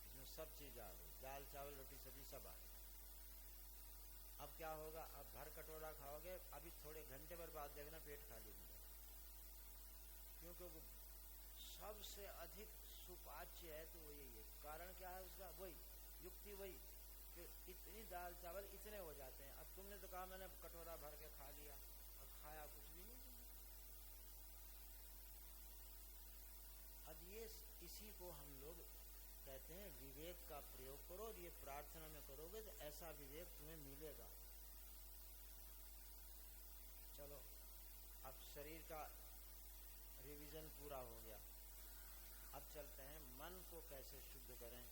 इसमें सब चीज आ गई, दाल चावल रोटी सब्जी सब आ गई। अब क्या होगा? अब भर कटोरा खाओगे, अभी थोड़े घंटे भर बाद देखना पेट खाली नहीं है, क्योंकि वो सबसे अधिक सुपाच्य है। तो वो यही है। कारण क्या है उसका? वही युक्ति, वही कि इतनी दाल चावल इतने हो जाते हैं। अब तुमने तो कहा मैंने कटोरा भर के खा लिया और खाया कुछ भी नहीं। अब ये इसी को हम लोग कहते हैं विवेक का प्रयोग करो, और ये प्रार्थना में करोगे तो ऐसा विवेक तुम्हें मिलेगा। चलो, अब शरीर का रिवीजन पूरा हो गया। अब चलते हैं मन को कैसे शुद्ध करें।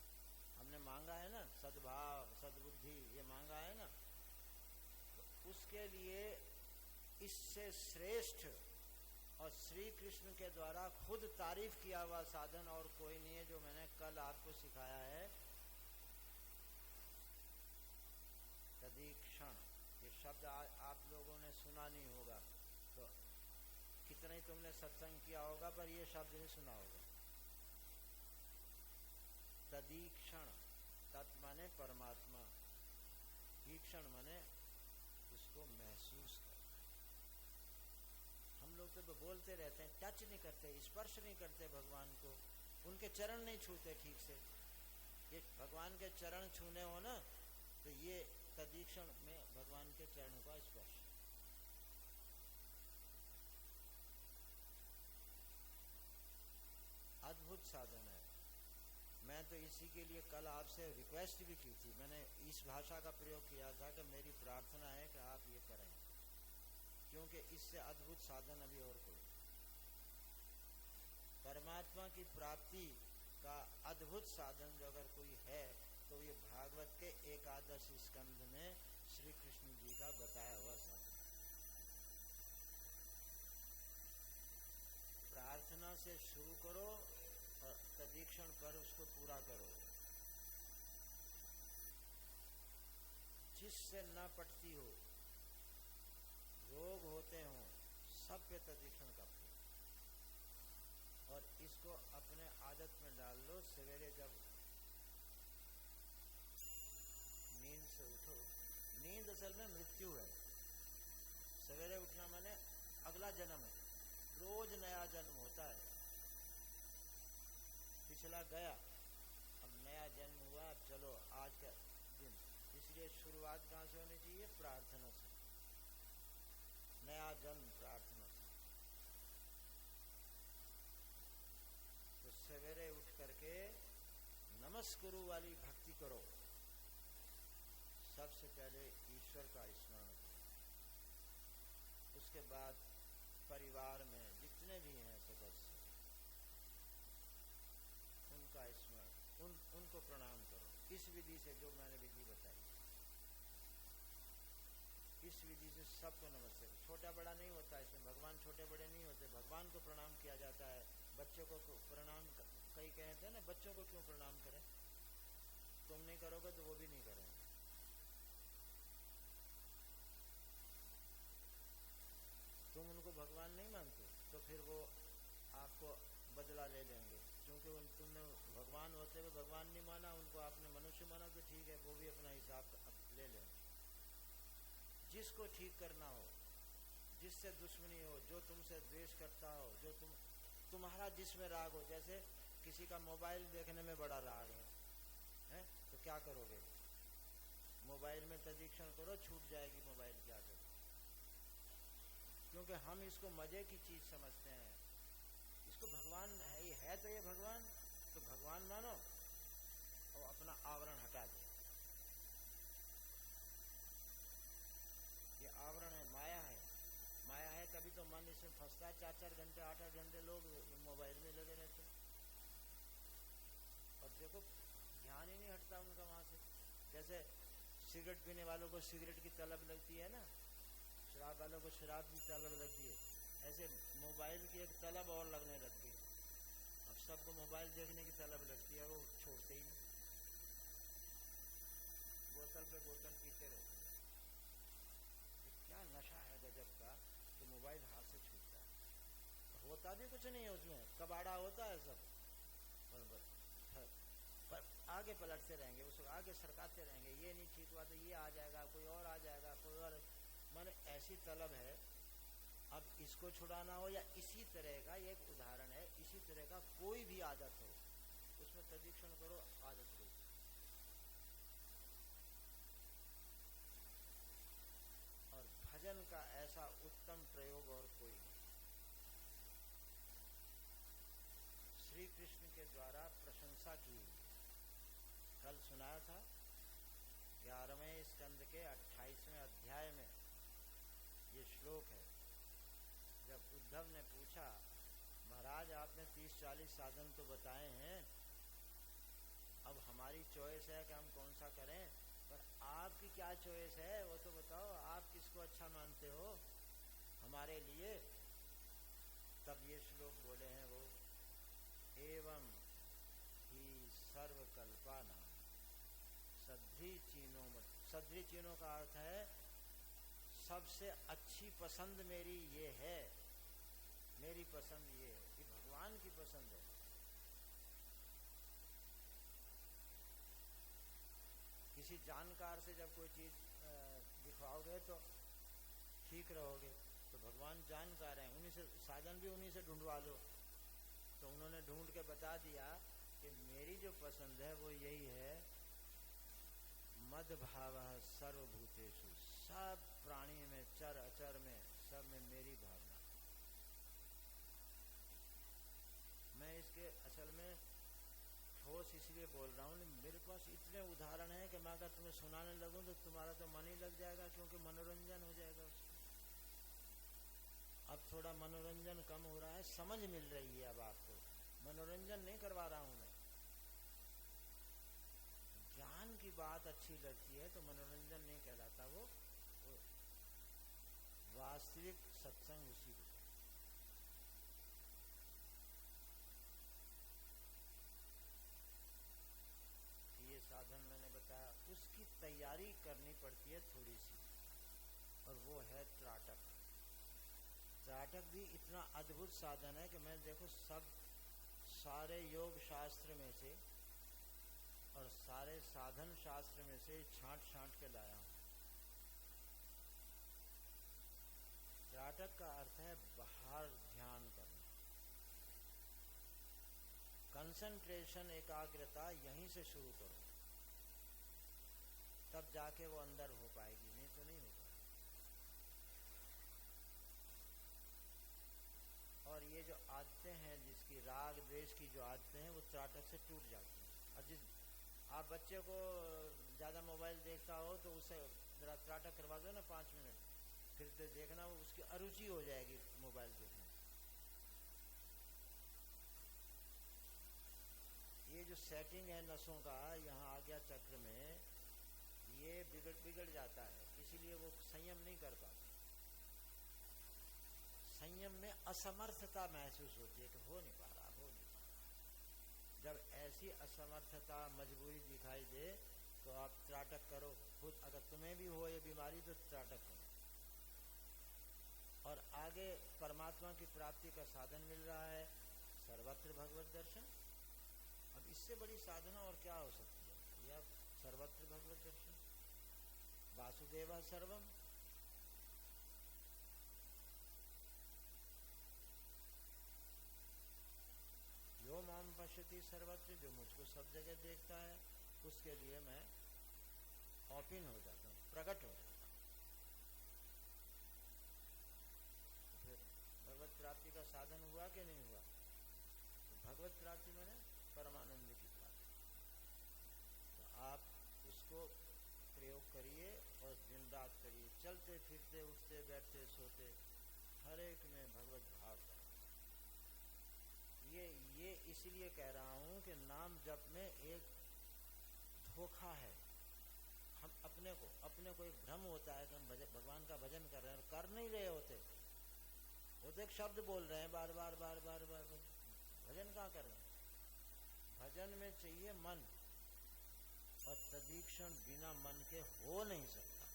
हमने मांगा है ना सद्भाव, सद्बुद्धि, ये मांगा है ना, तो उसके लिए इससे श्रेष्ठ और श्री कृष्ण के द्वारा खुद तारीफ किया हुआ साधन और कोई नहीं है, जो मैंने कल आपको सिखाया है। तदीक्षण, ये शब्द आप लोगों ने सुना नहीं होगा, तो कितना ही तुमने सत्संग किया होगा पर ये शब्द नहीं सुना होगा। तदीक्षण, तत् माने परमात्मा, ईक्षण माने उसको महसूस कर। हम लोग तो बोलते रहते हैं, टच नहीं करते, स्पर्श नहीं करते भगवान को, उनके चरण नहीं छूते ठीक से। ये भगवान के चरण छूने हो ना, तो ये तदीक्षण में भगवान के चरणों का स्पर्श। अद्भुत साधन है। मैं तो इसी के लिए कल आपसे रिक्वेस्ट भी की थी, मैंने इस भाषा का प्रयोग किया था कि मेरी प्रार्थना है कि आप ये करें, क्योंकि इससे अद्भुत साधन अभी और कोई। परमात्मा की प्राप्ति का अद्भुत साधन जो अगर कोई है तो ये भागवत के एकादश स्कंध में श्री कृष्ण जी का बताया हुआ साधन। प्रार्थना से शुरू करो और तदीक्षण पर उसको पूरा करो। जिससे न पटती हो, रोग होते हों, सब पे तदीक्षण का प्रयोग। और इसको अपने आदत में डाल लो। सवेरे जब नींद से उठो, नींद असल में मृत्यु है, सवेरे उठना माने अगला जन्म है, रोज नया जन्म होता है। पिछला गया, अब नया जन्म हुआ, अब चलो आज का दिन। इसलिए शुरुआत कहाँ से होनी चाहिए? प्रार्थना से। नया जन्म प्रार्थना से। तो सवेरे उठ करके नमस्कुरु वाली भक्ति करो। सबसे पहले ईश्वर का स्मरण करो, उसके बाद परिवार में जितने भी हैं सदस्य उनका स्मरण, उनको प्रणाम करो। इस विधि से, जो मैंने विधि बताई, इस विधि से सबको नमस्ते। छोटा बड़ा नहीं होता इसमें, भगवान छोटे बड़े नहीं होते, भगवान को प्रणाम किया जाता है। बच्चों को प्रणाम, कई कहते हैं ना बच्चों को क्यों प्रणाम करें, तुम नहीं करोगे तो वो भी नहीं करेंगे। तुम उनको भगवान नहीं मानते तो फिर वो आपको बदला ले लेंगे, क्योंकि तुमने भगवान होते हुए भगवान नहीं माना, उनको आपने मनुष्य माना, तो ठीक है वो भी अपना हिसाब ले लेंगे। जिसको ठीक करना हो, जिससे दुश्मनी हो, जो तुमसे द्वेष करता हो, जो तुम्हारा जिसमें राग हो, जैसे किसी का मोबाइल देखने में बड़ा राग है तो क्या करोगे? मोबाइल में तदीक्षण करो, छूट जाएगी मोबाइल की आदत। क्योंकि हम इसको मजे की चीज समझते हैं, इसको भगवान है तो ये भगवान, तो भगवान मानो और अपना आवरण हटा दे। ये आवरण है, माया है, माया है, तभी तो मन इसमें फंसता है। 4-4 घंटे 8-8 घंटे लोग मोबाइल में लगे रहते हैं और देखो ध्यान ही नहीं हटता उनका वहां से। जैसे सिगरेट पीने वालों को सिगरेट की तलब लगती है ना, शराब वालों को शराब की तलब लगती है, ऐसे मोबाइल की एक तलब और लगने लगती है। अब सबको मोबाइल देखने की तलब लगती है, वो छोड़ते ही नहीं, बोतल पे बोतल पीते रहते हैं। क्या नशा है गजब का कि मोबाइल हाथ से छूटता है। होता भी कुछ नहीं है उसमें, कबाड़ा होता है सब, पर आगे पलटते रहेंगे, उसको आगे सरकाते रहेंगे। ये नहीं ठीक हुआ तो ये आ जाएगा, कोई और आ जाएगा, कोई और। माने ऐसी तलब है। अब इसको छुड़ाना हो या इसी तरह का, एक उदाहरण है, इसी तरह का कोई भी आदत हो, उसमें तदीक्षण करो, आदत हो। और भजन का ऐसा उत्तम प्रयोग और कोई नहीं। श्री श्री कृष्ण के द्वारा प्रशंसा की। कल सुनाया था 11वें स्कंद के 28वें अध्याय में ये श्लोक है। जब उद्धव ने पूछा, महाराज आपने 30-40 साधन तो बताए हैं, अब हमारी चॉइस है कि हम कौन सा करें, पर आपकी क्या चॉइस है वो तो बताओ, आप किसको अच्छा मानते हो हमारे लिए। तब ये श्लोक बोले हैं वो, एवं ही सर्वकल्पानां सद्री चीनों का अर्थ है सबसे अच्छी पसंद मेरी ये है, मेरी पसंद ये है, कि भगवान की पसंद है। किसी जानकार से जब कोई चीज दिखवाओगे तो ठीक रहोगे, तो भगवान जानकार हैं, उन्हीं से साधन भी उन्हीं से ढूंढवा लो। तो उन्होंने ढूंढ के बता दिया कि मेरी जो पसंद है वो यही है, मद भाव सर्वभूतेषु, सब प्राणी में, चर अचर में, सब में मेरी भावना। मैं इसके असल में ठोस इसलिए बोल रहा हूँ, मेरे पास इतने उदाहरण हैं कि मैं अगर तुम्हें सुनाने लगूं तो तुम्हारा तो मन ही लग जाएगा, क्योंकि मनोरंजन हो जाएगा उसमें। अब थोड़ा मनोरंजन कम हो रहा है, समझ मिल रही है अब आपको, मनोरंजन नहीं करवा रहा हूं मैं। ज्ञान की बात अच्छी लगती है तो मनोरंजन नहीं कहलाता, वो वास्तविक सत्संग उसी को। ये साधन मैंने बताया, उसकी तैयारी करनी पड़ती है थोड़ी सी, और वो है त्राटक। त्राटक भी इतना अद्भुत साधन है कि मैं देखो सब सारे योग शास्त्र में से और सारे साधन शास्त्र में से छांट के लाया हूं। त्राटक का अर्थ है बाहर ध्यान करना, कंसंट्रेशन, एकाग्रता यहीं से शुरू करो, तब जाके वो अंदर हो पाएगी, नहीं तो नहीं होगा। और ये जो आदतें हैं, जिसकी राग द्वेष की जो आदतें हैं, वो त्राटक से टूट जाती हैं। और जिस आप बच्चे को ज्यादा मोबाइल देखता हो तो उसे जरा त्राटक करवा दो ना 5 मिनट, फिर तो देखना वो उसकी अरुचि हो जाएगी मोबाइल देखने। ये जो सेटिंग है नसों का यहाँ आज्ञा चक्र में, ये बिगड़ जाता है, इसीलिए वो संयम नहीं कर पाते। संयम में असमर्थता महसूस होती है कि हो नहीं पा रहा। जब ऐसी असमर्थता, मजबूरी दिखाई दे तो आप त्राटक करो खुद। अगर तुम्हें भी हो ये बीमारी तो त्राटक करो, और आगे परमात्मा की प्राप्ति का साधन मिल रहा है, सर्वत्र भगवत दर्शन। अब इससे बड़ी साधना और क्या हो सकती है? यह सर्वत्र भगवत दर्शन, वासुदेव सर्वम। जो माम पश्यति सर्वत्र, जो मुझको सब जगह देखता है, उसके लिए मैं ओपन हो जाता हूँ, प्रकट हो जाता हूँ। तो फिर भगवत प्राप्ति का साधन हुआ कि नहीं हुआ? तो भगवत प्राप्ति मैंने परमानंद की प्राप्ति। तो आप उसको प्रयोग करिए और दिन रात करिए, चलते फिरते, उठते बैठते सोते, हर एक में भगवत भाव करें। ये इसलिए कह रहा हूं कि नाम जप में एक धोखा है। हम अपने को एक भ्रम होता है कि हम भगवान का भजन कर रहे हैं और कर नहीं रहे होते। वो तो एक शब्द बोल रहे हैं बार बार, भजन कहाँ कर रहे हैं? भजन में चाहिए मन, और तदीक्षण बिना मन के हो नहीं सकता।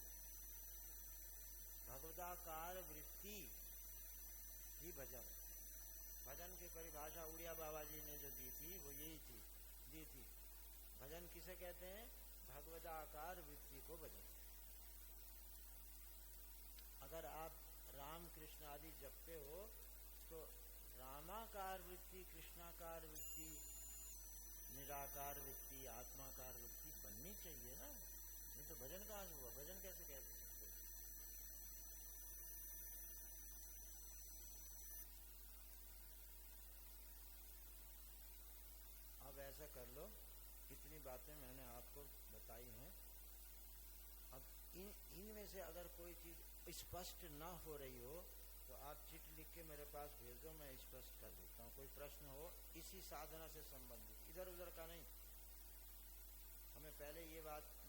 भगवदाकार वृत्ति ही भजन। भजन की परिभाषा उड़िया बाबा जी ने जो दी थी वो यही दी थी। भजन किसे कहते हैं? भगवदाकार वृत्ति को भजन। अगर आप राम कृष्ण आदि जपते हो तो रामाकार वृत्ति, कृष्णाकार वृत्ति, निराकार वृत्ति, आत्माकार वृत्ति बननी चाहिए ना, नहीं तो भजन कहाँ से हुआ? भजन कैसे कहते हैं? बताई हैं। अब इनमें से अगर कोई चीज स्पष्ट ना हो रही हो तो आप चिट्ठी लिख के मेरे पास भेज दो, मैं स्पष्ट कर देता हूँ। कोई प्रश्न हो इसी साधना से संबंधित, इधर उधर का नहीं। हमें पहले ये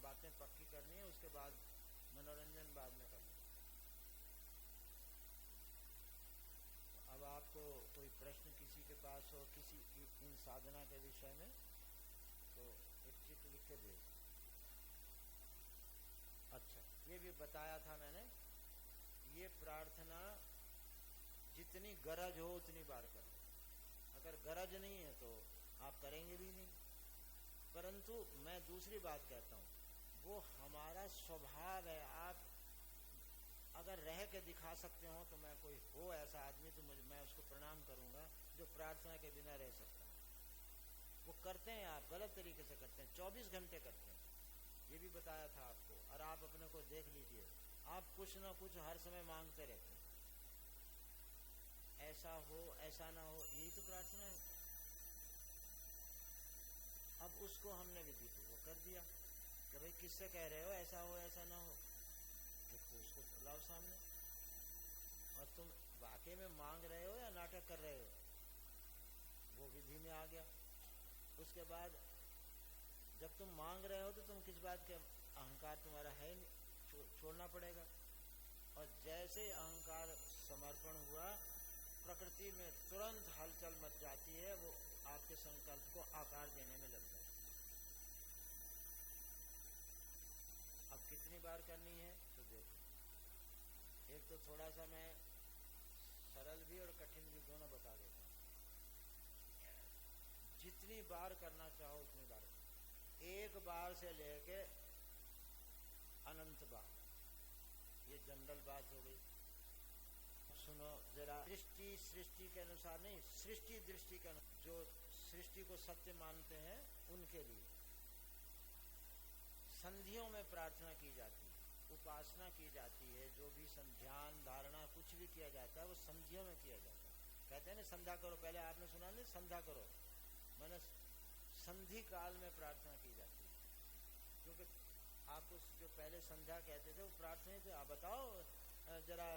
बातें पक्की करनी है, उसके बाद मनोरंजन बाद में करना। अब आपको कोई प्रश्न किसी के पास हो किसी इन साधना के विषय में, तो एक चिट्ठी लिख के भेज। अच्छा, ये भी बताया था मैंने, ये प्रार्थना जितनी गरज हो उतनी बार करो। अगर गरज नहीं है तो आप करेंगे भी नहीं। परंतु मैं दूसरी बात कहता हूँ, वो हमारा स्वभाव है। आप अगर रह के दिखा सकते हो तो मैं, कोई हो ऐसा आदमी तो मैं उसको प्रणाम करूंगा जो प्रार्थना के बिना रह सकता है। वो करते हैं, आप गलत तरीके से करते हैं, 24 घंटे करते हैं, ये भी बताया था आपको। और आप अपने को देख लीजिए, आप कुछ ना कुछ हर समय मांगते रहते हैं, ऐसा हो ऐसा ना हो, यही तो प्रार्थना है। अब उसको हमने विधिपूर्वक कर दिया कि भाई किससे कह रहे हो ऐसा हो ऐसा ना हो, तो उसको लाओ सामने। और तुम वाकई में मांग रहे हो या नाटक कर रहे हो, वो विधि में आ गया। उसके बाद जब तुम मांग रहे हो तो तुम किस बात के, अहंकार तुम्हारा है नहीं, छोड़ना पड़ेगा। और जैसे अहंकार समर्पण हुआ, प्रकृति में तुरंत हलचल मच जाती है, वो आपके संकल्प को आकार देने में लग जाए। अब कितनी बार करनी है तो देखो, एक तो थोड़ा सा मैं सरल भी और कठिन भी दोनों बता देता हूँ। जितनी बार करना चाहो उतनी बार, एक बार से लेके अनंत बार, ये जनरल बात हो गई। सुनो जरा, सृष्टि के अनुसार नहीं, सृष्टि दृष्टि के अनुसार, जो सृष्टि को सत्य मानते हैं उनके लिए संधियों में प्रार्थना की जाती है, उपासना की जाती है। जो भी ध्यान धारणा कुछ भी किया जाता है वो संधियों में किया जाता है। कहते हैं ना संध्या करो, पहले आपने सुना नहीं संध्या करो, मैंने संधि काल में प्रार्थना की जाती है। क्योंकि आपको जो पहले संध्या कहते थे वो प्रार्थना थे। आप बताओ जरा,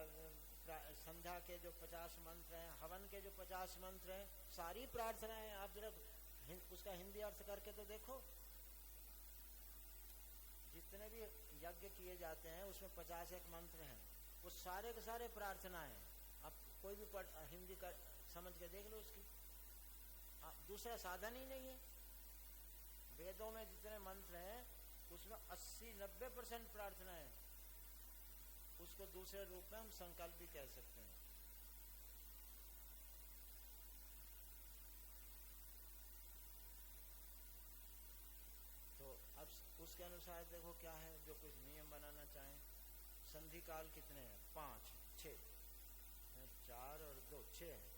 संध्या के जो 50 मंत्र हैं, हवन के जो 50 मंत्र हैं, सारी प्रार्थनाएं आप जरा उसका हिंदी अर्थ करके तो देखो। जितने भी यज्ञ किए जाते हैं उसमें 51 मंत्र हैं, वो सारे के सारे प्रार्थना हैं। आप कोई भी हिंदी का समझ के देख लो उसकी, दूसरा साधन ही नहीं है। वेदों में जितने मंत्र हैं उसमें 80-90% प्रार्थना है। उसको दूसरे रूप में हम संकल्प भी कह सकते हैं। तो अब उसके अनुसार देखो क्या है, जो कुछ नियम बनाना चाहें। संधि काल कितने हैं? 5, 6, 4 और 2, 6 है।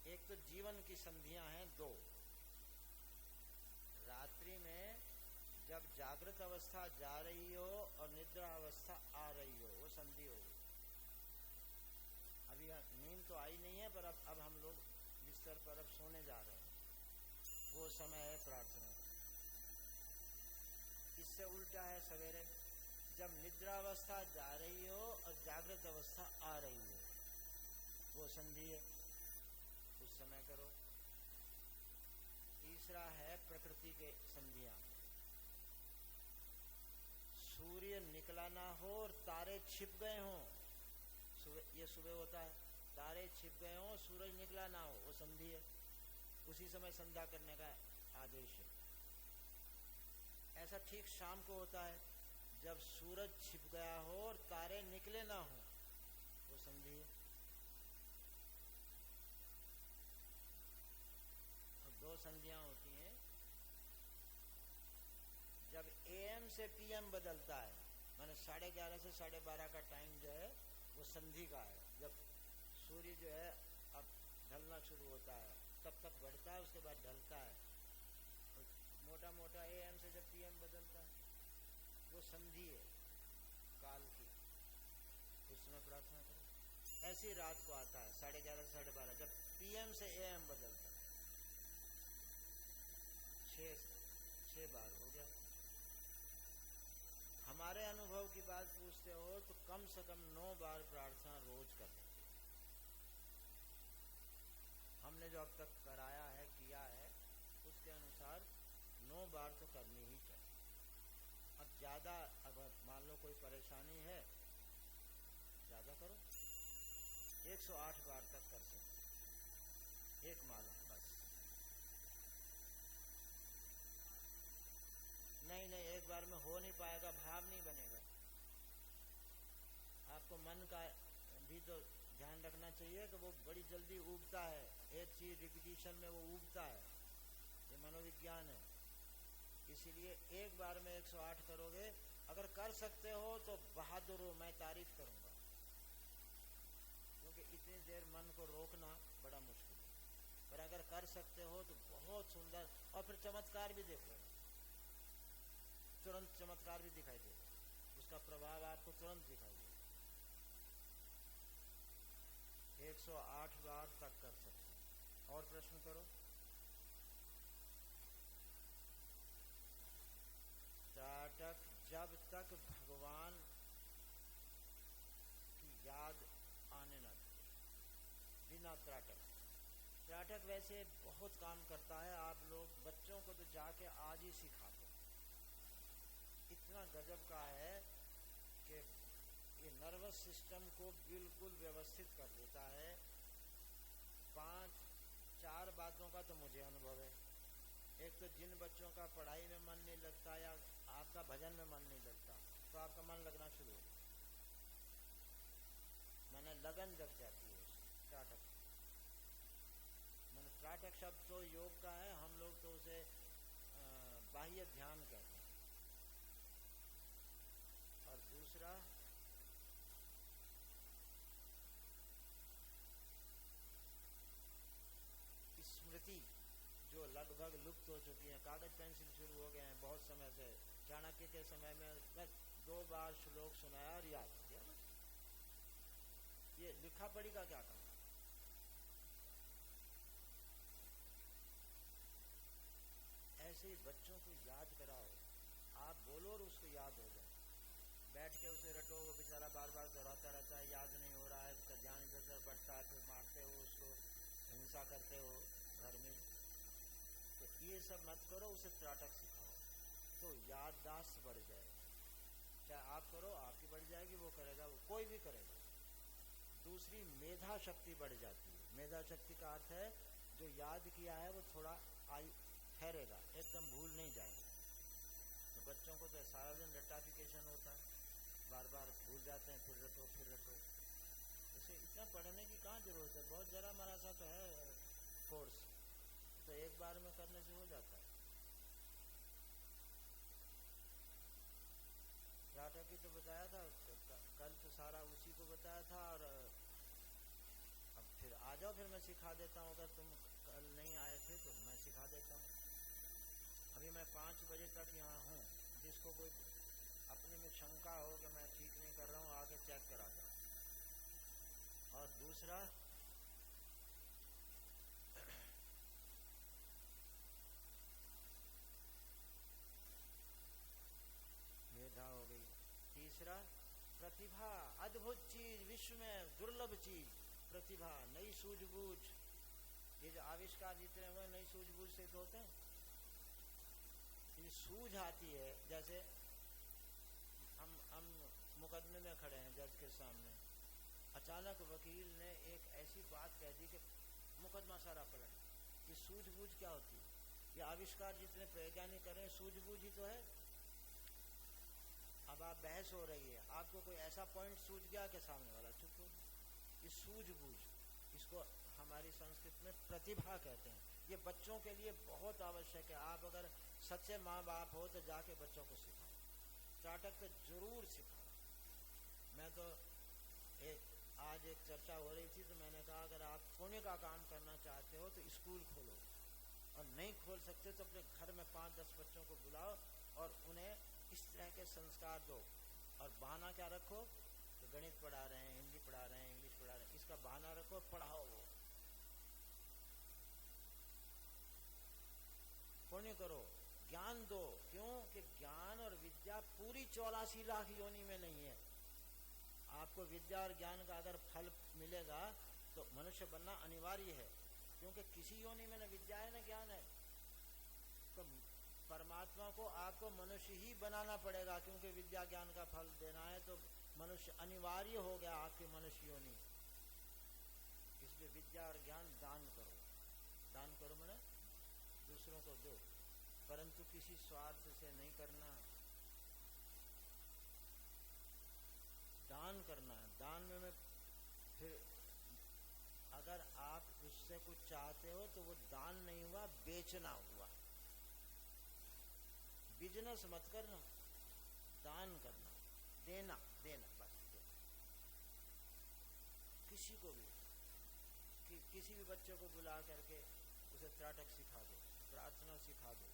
एक तो जीवन की संधियां हैं 2। रात्रि में जब जागृत अवस्था जा रही हो और निद्रा अवस्था आ रही हो, वो संधि होगी। अभी नींद तो आई नहीं है, पर अब हम लोग बिस्तर पर अब सोने जा रहे हैं, वो समय है प्रार्थना। इससे उल्टा है सवेरे, जब निद्रा अवस्था जा रही हो और जागृत अवस्था आ रही हो, वो संधि है, उस समय करो। तीसरा है प्रकृति के संधियां, सूर्य निकला ना हो और तारे छिप गए हों, ये सुबह होता है, तारे छिप गए हों, सूरज निकला ना हो, वो संधि है। उसी समय संध्या करने का आदेश है। ऐसा ठीक शाम को होता है, जब सूरज छिप गया हो और तारे निकले ना हो, वो संधि है। और 2 संधियां होती हैं, जब AM से PM बदलता है, माने 11:30 से 12:30 का टाइम जो है वो संधि का है। जब सूर्य जो है अब ढलना शुरू होता है, तब तक बढ़ता है, उसके बाद ढलता है। मोटा मोटा AM से जब PM बदलता है, वो संधि है काल की, उस समय प्रार्थना करो। ऐसी रात को आता है 11:30 से 12:30, जब PM से AM बदलता है, 6 बार हो गया। हमारे अनुभव की बात पूछते हो तो कम से कम 9 बार प्रार्थना रोज करते। हमने जो अब तक कराया है, किया है, उसके अनुसार 9 बार तो करनी ही चाहिए। अब ज्यादा अगर मान लो कोई परेशानी है, ज्यादा करो, 108 बार तक कर सकते, एक माला बस। नहीं नहीं, एक बार में हो नहीं पाएगा, भाव नहीं बनेगा। आपको मन का भी तो ध्यान रखना चाहिए कि वो बड़ी जल्दी उगता है, एक चीज रिपीटिशन में वो उगता है, ये मनोविज्ञान है। इसीलिए एक बार में 108 करोगे। अगर कर सकते हो तो बहादुर हो, मैं तारीफ करूंगा, क्योंकि इतनी देर मन को रोकना बड़ा मुश्किल है। पर अगर कर सकते हो तो बहुत सुंदर, और फिर चमत्कार भी देख लेना, तुरंत चमत्कार भी दिखाई देगा, उसका प्रभाव आपको तुरंत दिखाई देगा। 108 बार तक कर सकते। और प्रश्न करो। त्राटक जब तक भगवान की याद आने न लगे, बिना त्राटक। त्राटक वैसे बहुत काम करता है, आप लोग बच्चों को तो जाके आज ही सिखा दो, इतना गजब का है कि ये नर्वस सिस्टम को बिल्कुल व्यवस्थित कर देता है। 5-4 बातों का तो मुझे अनुभव है। एक तो जिन बच्चों का पढ़ाई में मन नहीं लगता या आपका भजन में मन नहीं लगता, तो आपका मन लगना शुरू हो, मैंने लगन जग जाती है उसकी। त्राटक मैंने त्राटक शब्द तो योग का है, हम लोग तो उसे बाह्य ध्यान कहते हैं। और दूसरा स्मृति, जो लगभग लुप्त हो चुकी है, कागज पेंसिल शुरू हो गए हैं बहुत समय से। चाणक्य के समय में बस 2 बार श्लोक सुनाया और याद किया, बस। ये लिखा पढ़ी का क्या काम? ऐसे ही बच्चों को याद कराओ, आप बोलो और उसको याद हो जाए। बैठ के उसे रटो, वो बेचारा बार बार दोहराता रहता है, याद नहीं हो रहा है, उसका ध्यान इधर उधर बढ़ता है, फिर मारते हो उसको, हिंसा करते हो घर में। तो ये सब मत करो, उसे त्राटक सिखाओ, तो याददाश्त बढ़ जाएगी। चाहे आप करो, आपकी बढ़ जाएगी, वो करेगा, वो कोई भी करेगा। दूसरी मेधा शक्ति बढ़ जाती है। मेधा शक्ति का अर्थ है जो याद किया है वो थोड़ा ठहरेगा, एकदम भूल नहीं जाएगा। तो बच्चों को तो सारा दिन रटाफिकेशन होता है, बार बार भूल जाते हैं, फिर रटो फिर रटो। इसे इतना पढ़ने की कहाँ जरूरत है? बहुत जरा मरा सा तो है कोर्स, तो एक बार में करने से हो जाता है। त्राटक की तो बताया था कल, तो सारा उसी को बताया था। और अब फिर आ जाओ, फिर मैं सिखा देता हूँ। अगर तुम कल नहीं आए थे तो मैं सिखा देता हूँ। अभी मैं 5 बजे तक यहाँ हूँ, जिसको कोई अपने में शंका हो कि मैं ठीक नहीं कर रहा हूँ, आके चेक करा दो। और दूसरा मेधा हो गई। तीसरा प्रतिभा, अद्भुत चीज, विश्व में दुर्लभ चीज प्रतिभा, नई सूझबूझ। ये जो आविष्कार जितने हुए नई सूझबूझ से तो होते हैं। ये सूझ आती है, जैसे हम मुकदमे में खड़े हैं जज के सामने, अचानक वकील ने एक ऐसी बात कह दी कि मुकदमा सारा पलट। ये सूझबूझ क्या होती है? ये आविष्कार जितने वैज्ञानिक करें, सूझबूझ ही तो है। अब आप बहस हो रही है, आपको कोई ऐसा पॉइंट सूझ गया कि सामने वाला चुप हो गया, ये सूझबूझ। इसको हमारी संस्कृति में प्रतिभा कहते हैं। ये बच्चों के लिए बहुत आवश्यक है। आप अगर सच्चे माँ बाप हो तो जाके बच्चों को सिखाओ, त्राटक तो जरूर सिखाओ। मैं तो आज एक चर्चा हो रही थी, तो मैंने कहा अगर आप पुण्य का काम करना चाहते हो तो स्कूल खोलो, और नहीं खोल सकते तो अपने घर में 5-10 बच्चों को बुलाओ और उन्हें इस तरह के संस्कार दो। और बहाना क्या रखो? तो गणित पढ़ा रहे हैं, हिंदी पढ़ा रहे हैं, इंग्लिश पढ़ा रहे हैं, इसका बहाना रखो, पढ़ाओ। वो पुण्य करो, ज्ञान दो। क्यों कि ज्ञान और विद्या पूरी 84 लाख योनि में नहीं है। आपको विद्या और ज्ञान का अगर फल मिलेगा तो मनुष्य बनना अनिवार्य है, क्योंकि किसी योनि में न विद्या है न ज्ञान है। तो परमात्मा को आपको मनुष्य ही बनाना पड़ेगा, क्योंकि विद्या ज्ञान का फल देना है तो मनुष्य अनिवार्य हो गया आपकी मनुष्य योनि। इसलिए विद्या और ज्ञान दान करो। दान करो मैंने दूसरों को दो, परंतु किसी स्वार्थ से नहीं करना। दान करना है। दान में मैं फिर अगर आप उससे कुछ चाहते हो तो वो दान नहीं हुआ, बेचना हुआ। बिजनेस मत करना, दान करना, देना देना बस देना। किसी को भी किसी भी बच्चे को बुला करके उसे त्राटक सिखा दो, प्रार्थना सिखा दो,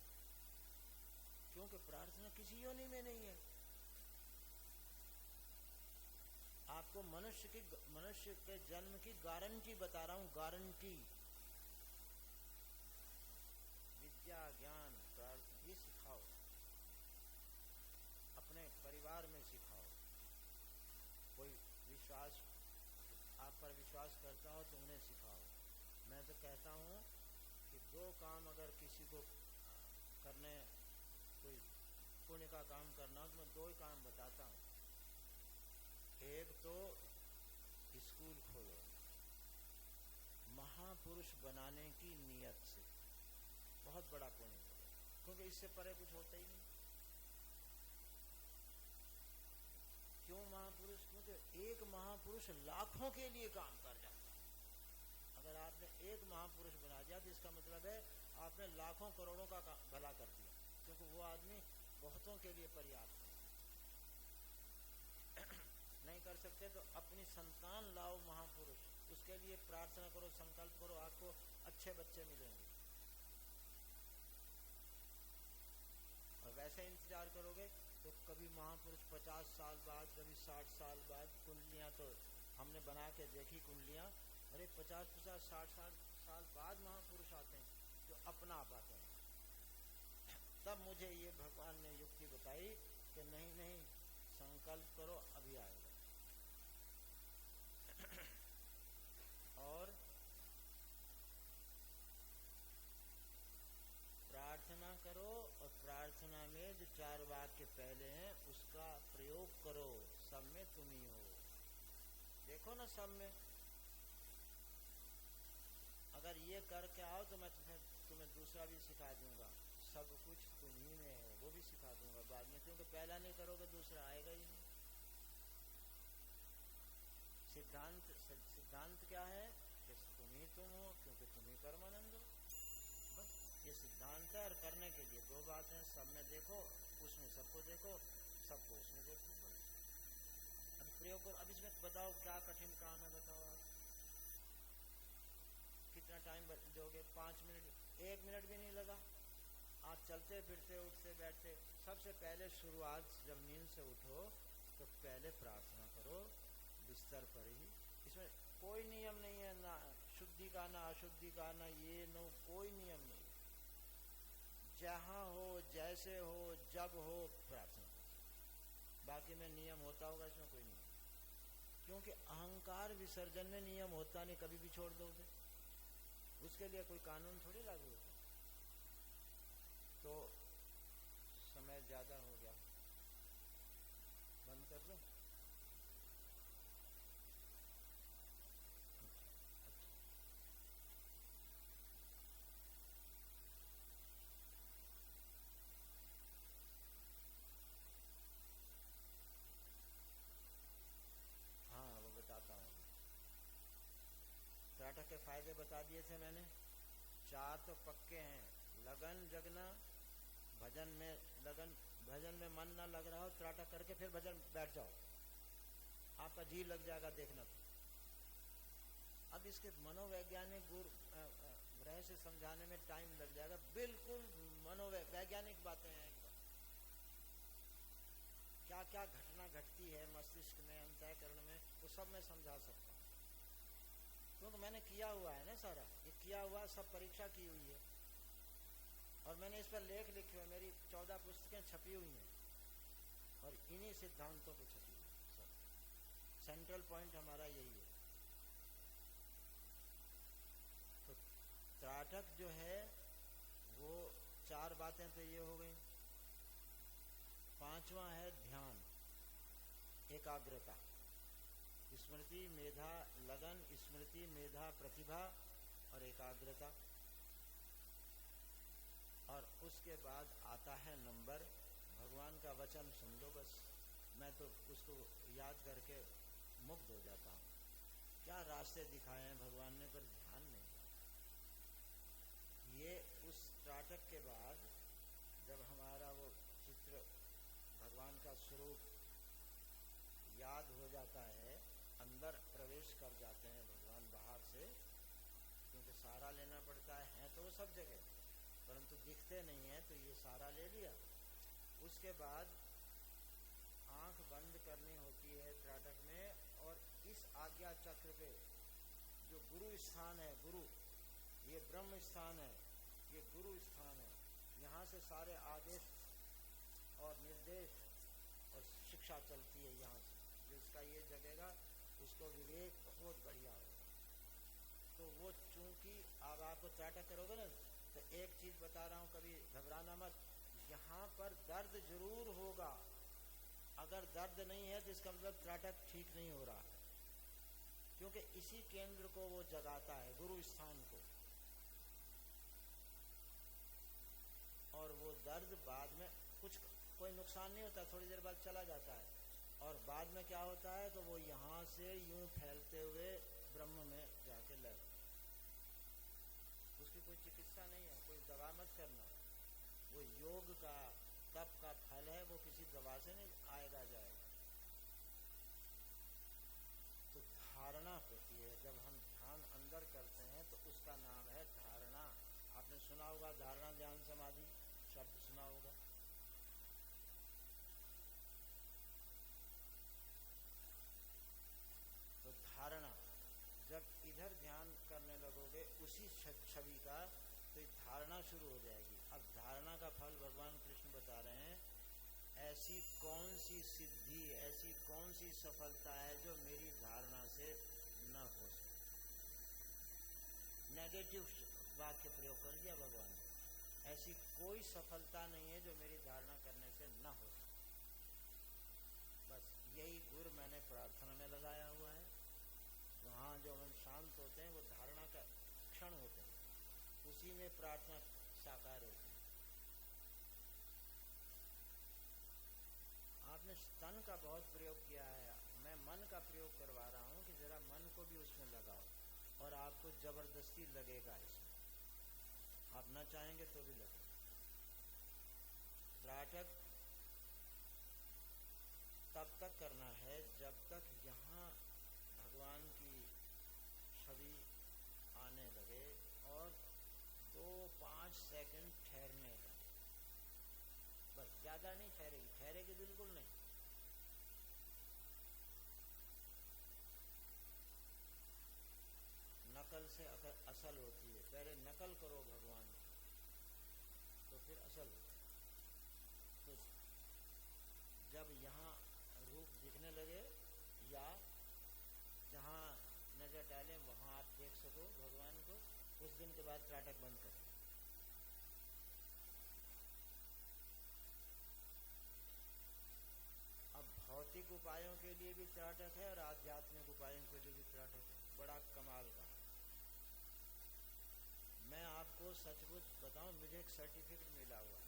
क्योंकि प्रार्थना किसी योनि में नहीं है। आपको मनुष्य के जन्म की गारंटी बता रहा हूं, गारंटी। विद्या ज्ञान प्रार्थना ये सिखाओ, अपने परिवार में सिखाओ। कोई विश्वास आप पर विश्वास करता हो तो उन्हें सिखाओ। मैं तो कहता हूं कि दो काम अगर किसी को करने, कोई पुण्य का काम करना हो तो मैं दो ही काम बताता हूं। एक तो स्कूल खोलो महापुरुष बनाने की नियत से, बहुत बड़ा पुण्य होगा, क्योंकि इससे परे कुछ होता ही नहीं। क्यों महापुरुष? क्योंकि एक महापुरुष लाखों के लिए काम कर जाता है। अगर आपने एक महापुरुष बना दिया तो इसका मतलब है आपने लाखों करोड़ों का भला कर दिया, क्योंकि वो आदमी बहुतों के लिए पर्याप्त है। नहीं कर सकते तो अपनी संतान लाओ महापुरुष, उसके लिए प्रार्थना करो, संकल्प करो, आपको अच्छे बच्चे मिलेंगे। और वैसे इंतजार करोगे तो कभी महापुरुष 50 साल बाद, कभी 60 साल बाद। कुंडलियां तो हमने बना के देखी कुंडलियां, अरे 50-50 60 साल बाद महापुरुष आते हैं जो अपना पाते हैं। तब मुझे ये भगवान ने युक्ति बताई कि नहीं नहीं, संकल्प करो अभी आएगा। और प्रार्थना करो, और प्रार्थना में जो 4 वाक्य पहले हैं उसका प्रयोग करो। सब में तुम ही हो, देखो ना सब में। अगर ये करके आओ तो मैं तुम्हें दूसरा भी सिखा दूंगा। सब कुछ तुम ही में है, वो भी सिखा दूंगा बाद में, क्योंकि पहला नहीं करोगे दूसरा आएगा ही नहीं। सिद्धांत क्या है कि तुम ही तुम हो, क्योंकि तुम ही परमानंद हो। बस ये सिद्धांत है। और करने के लिए दो बात है, सब में देखो, उसमें सबको देखो, सबको उसमें देखो। अब प्रयोग करो। अब इसमें बताओ क्या कठिन काम है, बताओ आप कितना टाइम दोगे? 5 मिनट, 1 मिनट भी नहीं लगा। आप चलते फिरते उठते बैठते, सबसे पहले शुरुआत जब नींद से उठो तो पहले प्रार्थना करो बिस्तर पर ही। इसमें कोई नियम नहीं है, ना शुद्धि का ना अशुद्धि का, ना ये नो, कोई नियम नहीं। जहां हो, जैसे हो, जब हो प्रार्थना करो। बाकी में नियम होता होगा, इसमें कोई नहीं, क्योंकि अहंकार विसर्जन में नियम होता नहीं, कभी भी छोड़ दोगे। उसके लिए कोई कानून थोड़ी लागू होता। तो समय ज्यादा हो गया, बंद कर दो। हाँ वो बताता हूँ। त्राटक के फायदे बता दिए थे मैंने। 4 तो पक्के हैं। लगन जगना, भजन में लगन, भजन में मन ना लग रहा हो त्राटक करके फिर भजन बैठ जाओ, आपका जी लग जाएगा, देखना। अब इसके मनोवैज्ञानिक गुण रहस्य समझाने में टाइम लग जाएगा। बिल्कुल मनोवैज्ञानिक बातें हैं एकदम। क्या क्या घटना घटती है मस्तिष्क में, अंतःकरण में, वो सब मैं समझा सकता हूँ, क्योंकि मैंने किया हुआ है ना सारा। ये किया हुआ सब परीक्षा की हुई है। और मैंने इस पर लेख लिखे हुए, मेरी 14 पुस्तकें छपी हुई हैं और इन्हीं सिद्धांतों पे छपी हुई सब। सेंट्रल पॉइंट हमारा यही है। तो त्राटक जो है वो 4 बातें तो ये हो गई। 5वां है ध्यान, एकाग्रता, स्मृति मेधा लगन, स्मृति मेधा प्रतिभा और एकाग्रता। और उसके बाद आता है नंबर, भगवान का वचन सुन लो बस। मैं तो उसको याद करके मुग्ध हो जाता हूँ। क्या रास्ते दिखाए हैं भगवान ने, पर ध्यान नहीं। ये उस त्राटक के बाद जब हमारा वो चित्र भगवान का स्वरूप याद हो जाता है, अंदर प्रवेश कर जाते हैं भगवान बाहर से, क्योंकि सहारा लेना पड़ता है तो वो सब जगह, परंतु दिखते नहीं है, तो ये सहारा ले लिया। उसके बाद आंख बंद करनी होती है त्राटक में, और इस आज्ञा चक्र पे जो गुरु स्थान है, गुरु ये ब्रह्म स्थान है, ये गुरु स्थान है, यहाँ से सारे आदेश और निर्देश और शिक्षा चलती है। यहाँ से जिसका ये जगेगा उसको विवेक बहुत बढ़िया होगा। तो वो चूंकि अब आपको त्राटक करोगे ना, तो एक चीज बता रहा हूं, कभी घबराना मत। यहाँ पर दर्द जरूर होगा, अगर दर्द नहीं है तो इसका मतलब त्राटक ठीक नहीं हो रहा है, क्योंकि इसी केंद्र को वो जगाता है, गुरु स्थान को। और वो दर्द बाद में कुछ कोई नुकसान नहीं होता, थोड़ी देर बाद चला जाता है, और बाद में क्या होता है, तो वो यहाँ से यूं फैलते हुए ब्रह्म में जाके लग। उसकी कोई चिकित्सा नहीं है, कोई दवा मत करना। वो योग का तप का फल है, वो किसी दवा से नहीं आएगा जाएगा। तो धारणा होती है, जब हम ध्यान अंदर करते हैं तो उसका नाम है धारणा। आपने सुना होगा धारणा ध्यान समाधि शब्द सुना होगा। तो धारणा, जब इधर ध्यान करने लगोगे उसी छवि का, तो धारणा शुरू हो जाएगी। अब धारणा का फल भगवान कृष्ण बता रहे हैं, ऐसी कौन सी सिद्धि, ऐसी कौन सी सफलता है जो मेरी धारणा से न हो सके। नेगेटिव वाक्य प्रयोग कर दिया भगवान ने, ऐसी कोई सफलता नहीं है जो मेरी धारणा करने से न हो सके। बस यही गुर मैंने प्रार्थना में लगाया हुआ है। वहाँ जो हम शांत होते हैं वो धारणा का क्षण होते हैं, उसी में प्रार्थना साकार होती है। आपने तन का बहुत प्रयोग किया है, मैं मन का प्रयोग करवा रहा हूँ कि जरा मन को भी उसमें लगाओ, और आपको जबरदस्ती लगेगा इसमें, आप न चाहेंगे तो भी लगेगा। त्राटक तब तक करना है जब तक यहाँ भगवान की छवि आने लगे और 2-5 सेकंड ठहरने लगे, बस ज्यादा नहीं ठहरेगी, ठहरेगी बिल्कुल नहीं। नकल से असल होती है, पहले नकल करो भगवान की, तो फिर असल होती है। तो जब यहाँ रूप दिखने लगे या जहाँ नजर डालें वहाँ आप देख सको भगवान को, उस दिन के बाद त्राटक बंद करें। अब भौतिक उपायों के लिए भी त्राटक है और आध्यात्मिक उपायों के लिए भी त्राटक है, बड़ा कमाल का। मैं आपको सचमुच बताऊं, मुझे एक सर्टिफिकेट मिला हुआ है,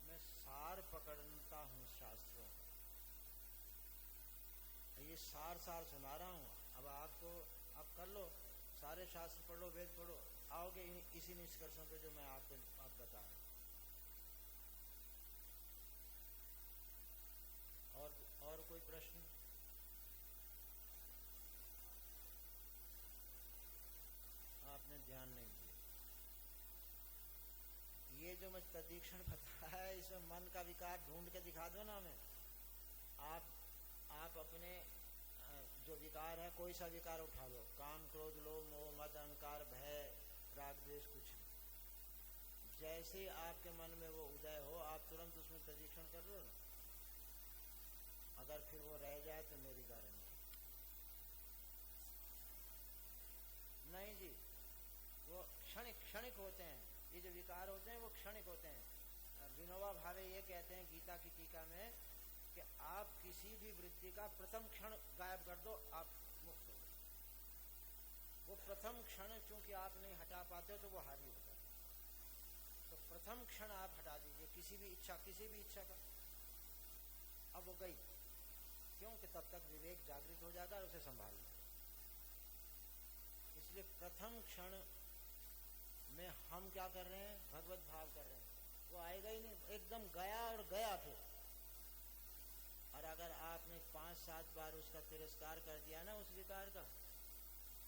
मैं सार पकड़ता हूँ शास्त्रों, ये सार सुना रहा हूँ। अब आपको अब कर लो, सारे शास्त्र पढ़ लो, वेद पढ़ो, आओगे इसी निष्कर्षों पे जो मैं आपको बता रहा हूँ। और कोई प्रश्न? आपने ध्यान नहीं दिया। ये जो मैं प्रतीक्षण बताया है, इसमें मन का विकार ढूंढ के दिखा दो ना हमें। आप अपने जो विकार है, कोई सा विकार उठा लो, काम क्रोध लोभ मोह मद अहंकार भय राग द्वेष, कुछ नहीं, जैसे ही आपके मन में वो उदय हो आप तुरंत उसमें प्रशिक्षण कर लो ना। अगर फिर वो रह जाए तो मेरी गारंटी नहीं जी। वो क्षणिक होते हैं, ये जो विकार होते हैं वो क्षणिक होते हैं। विनोबा भावे ये कहते हैं गीता की टीका में कि आप किसी भी वृत्ति का प्रथम क्षण गायब कर दो, आप मुक्त हो। वो प्रथम क्षण चूंकि आप नहीं हटा पाते हो तो वो हावी होता है। तो प्रथम क्षण आप हटा दीजिए किसी भी इच्छा का। अब वो गई, क्योंकि तब तक विवेक जागृत हो जाता है और उसे संभाल लो। इसलिए प्रथम क्षण में हम क्या कर रहे हैं, भगवत भाव कर रहे हैं, वो आएगा ही नहीं, एकदम गया और गया फिर। और अगर आपने 5-7 बार उसका तिरस्कार कर दिया ना उस विकार का,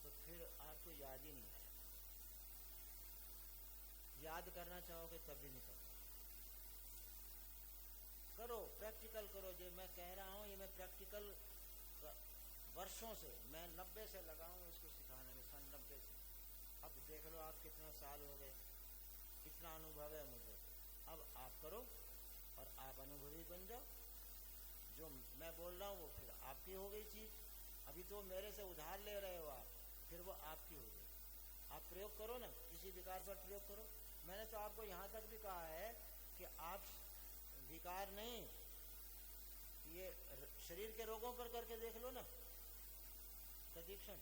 तो फिर आपको याद ही नहीं आएगा। याद करना चाहोगे तब भी नहीं कर करो, प्रैक्टिकल करो। जो मैं कह रहा हूँ ये मैं प्रैक्टिकल वर्षों से, मैं 90 से लगा हूँ इसको सिखाने में, सन 90 से। अब देख लो आप कितना साल हो गए, कितना अनुभव है मुझे। अब आप करो और आप अनुभवी बन जाओ। जो मैं बोल रहा हूँ वो फिर आपकी हो गई चीज। अभी तो मेरे से उधार ले रहे हो आप, फिर वो आपकी हो गई। आप प्रयोग करो ना, किसी विकार पर प्रयोग करो। मैंने तो आपको यहाँ तक भी कहा है कि आप विकार नहीं, ये शरीर के रोगों पर करके देख लो ना, प्रशिक्षण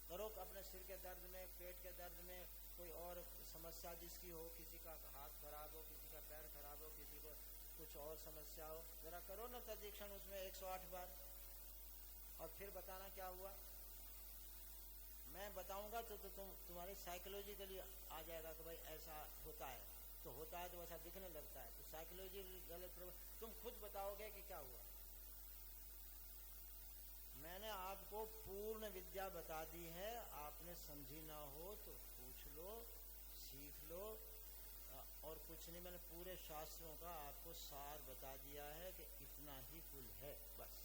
करो। अपने सिर के दर्द में, पेट के दर्द में, कोई और समस्या जिसकी हो, किसी का हाथ खराब हो, किसी का पैर खराब हो, किसी को कुछ और समस्या हो, जरा करो ना प्रशिक्षण उसमें 108 बार, और फिर बताना क्या हुआ। मैं बताऊंगा तो तुम्हारी साइकोलॉजिकली आ जाएगा कि भाई ऐसा होता है, तो होता है तो वैसा दिखने लगता है, तो साइकोलॉजी गलत तुम खुद बताओगे कि क्या हुआ। मैंने आपको पूर्ण विद्या बता दी है, आपने समझी ना हो तो पूछ लो, सीख लो, और कुछ नहीं। मैंने पूरे शास्त्रों का आपको सार बता दिया है कि इतना ही कुल है, बस।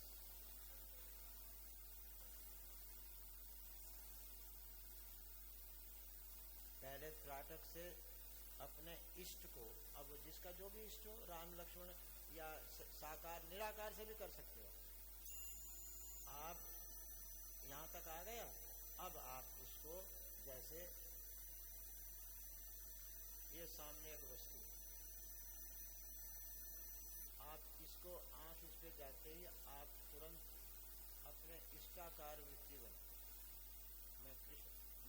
पहले त्राटक से अपने इष्ट को, अब जिसका जो भी इष्ट हो, राम लक्ष्मण या साकार निराकार से भी कर सकते हो आप। यहाँ तक आ गया। अब आप उसको, जैसे ये सामने एक वस्तु, आप इसको आंख इस पे जाते ही आप तुरंत अपने इष्टाकार वृत्ति बने।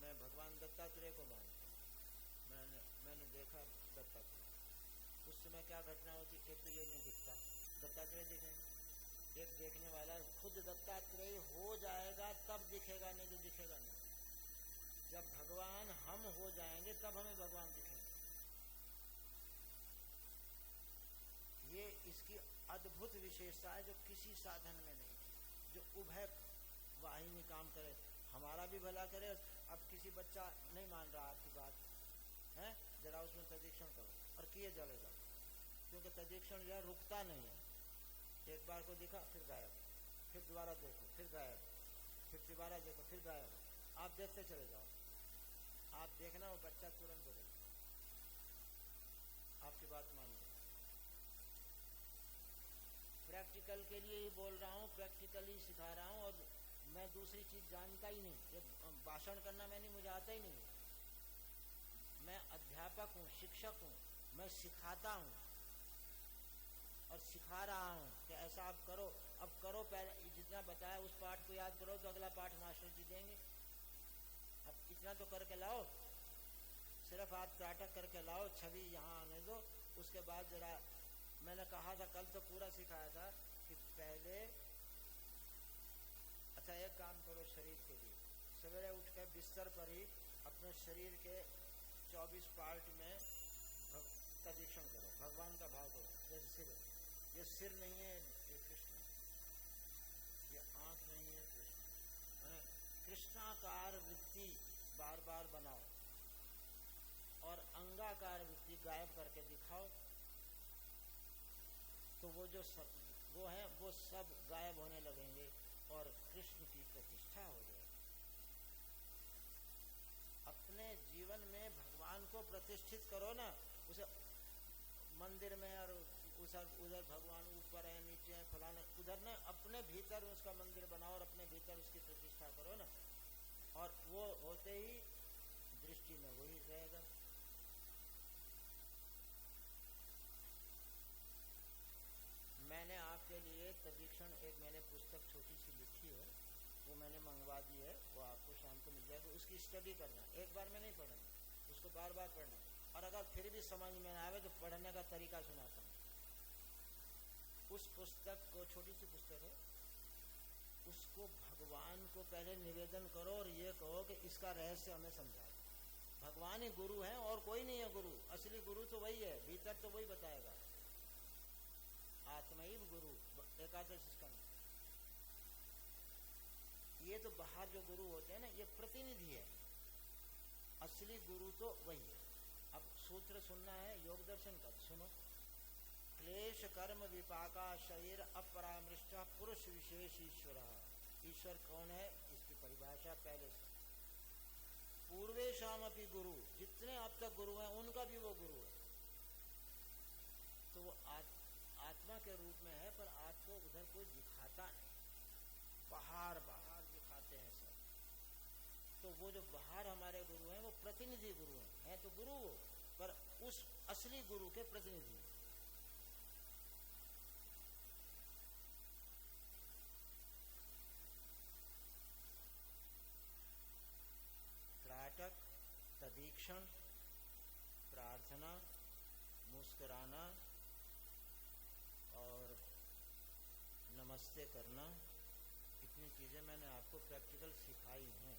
मैं भगवान दत्तात्रेय को मानता हूँ, मैंने देखा दत्तात्रेय, उस समय क्या घटना होती, एक तो ये नहीं दिखता, दत्तात्रेय दिखेंगे, एक देखने वाला खुद दत्तात्रेय हो जाएगा तब दिखेगा, नहीं तो दिखेगा नहीं। जब भगवान हम हो जाएंगे तब हमें भगवान दिखेंगे। ये इसकी अद्भुत विशेषता है जो किसी साधन में नहीं, जो उभय वाहिनी काम करे, हमारा भी भला करे। अब किसी बच्चा नहीं मान रहा आपकी बात है, जरा उसमें तदीक्षण करो और किए चले जाओ, क्योंकि तदीक्षण जो है रुकता नहीं है। एक बार को दिखा फिर गायब, फिर दोबारा देखो फिर गायब, फिर दोबारा देखो फिर गायब, आप देखते चले जाओ। आप देखना वो बच्चा तुरंत बदल, आपकी बात मान लो। प्रैक्टिकल के लिए ही बोल रहा हूँ, प्रैक्टिकली सिखा रहा हूँ, और मैं दूसरी चीज जानता ही नहीं। ये भाषण करना मैंने, मुझे आता ही नहीं। मैं अध्यापक हूँ, शिक्षक हूँ, मैं सिखाता हूँ और सिखा रहा हूँ कि ऐसा आप करो। अब करो, पहले जितना बताया उस पाठ को याद करो तो अगला पाठ मास्टर जी देंगे। अब इतना तो करके लाओ, सिर्फ आप त्राटक करके लाओ, छवि यहाँ आने दो। उसके बाद जरा, मैंने कहा था कल तो पूरा सिखाया था कि पहले, अच्छा एक काम करो शरीर के लिए, सवेरे उठ कर बिस्तर पर ही अपने शरीर के 24 पार्ट में तदीक्षण करो, भगवान का भाव करो। जैसे सिर, ये सिर नहीं है, ये कृष्ण, ये आंख नहीं है, कृष्ण। कृष्णाकार वृत्ति बार बार बनाओ और अंगाकार वृत्ति गायब करके दिखाओ, तो वो जो सब वो है वो सब गायब होने लगेंगे और कृष्ण की प्रतिष्ठा हो जाएगी। अपने जीवन में भगवान को प्रतिष्ठित करो ना, उसे मंदिर में और उधर भगवान ऊपर है नीचे है फलाने, उधर न अपने भीतर उसका मंदिर बनाओ और अपने भीतर उसकी प्रतिष्ठा करो ना, और वो होते ही दृष्टि में वही रहेगा। मैंने आपके लिए तदीक्षण एक मैंने पुस्तक छोटी सी लिखी है, वो मैंने मंगवा दी है, वो आपको शाम को मिल जाएगी। उसकी स्टडी करना, एक बार में नहीं पढ़ना, उसको बार बार पढ़ना, और अगर फिर भी समझ में ना आवे तो पढ़ने का तरीका सुनाता हूँ। उस पुस्तक को, छोटी सी पुस्तक है, उसको भगवान को पहले निवेदन करो और ये कहो कि इसका रहस्य हमें समझा दो। भगवान ही गुरु है और कोई नहीं है गुरु, असली गुरु तो वही है, भीतर तो वही बताएगा। आत्मैव गुरु, एकादश स्कंद। ये तो बाहर जो गुरु होते हैं ना, ये प्रतिनिधि है, असली गुरु तो वही है। अब सूत्र सुनना है योग दर्शन का, सुनो। क्लेश कर्म विपाका शरीर अपरामृष्ट पुरुष विशेष ईश्वर। ईश्वर कौन है, इसकी परिभाषा पहले से। पूर्वेशाम अपि गुरु, जितने अब तक गुरु हैं उनका भी वो गुरु है। तो वो आत्मा के रूप में है, पर आपको उधर कोई दिखाता नहीं, बाहर बाहर दिखाते हैं सब। तो वो जो बाहर हमारे गुरु हैं वो प्रतिनिधि गुरु हैं, है तो गुरु वो, पर उस असली गुरु के प्रतिनिधि। त्राटक, तदीक्षण, प्रार्थना, मुस्कुराना और नमस्ते करना, इतनी चीजें मैंने आपको प्रैक्टिकल सिखाई हैं।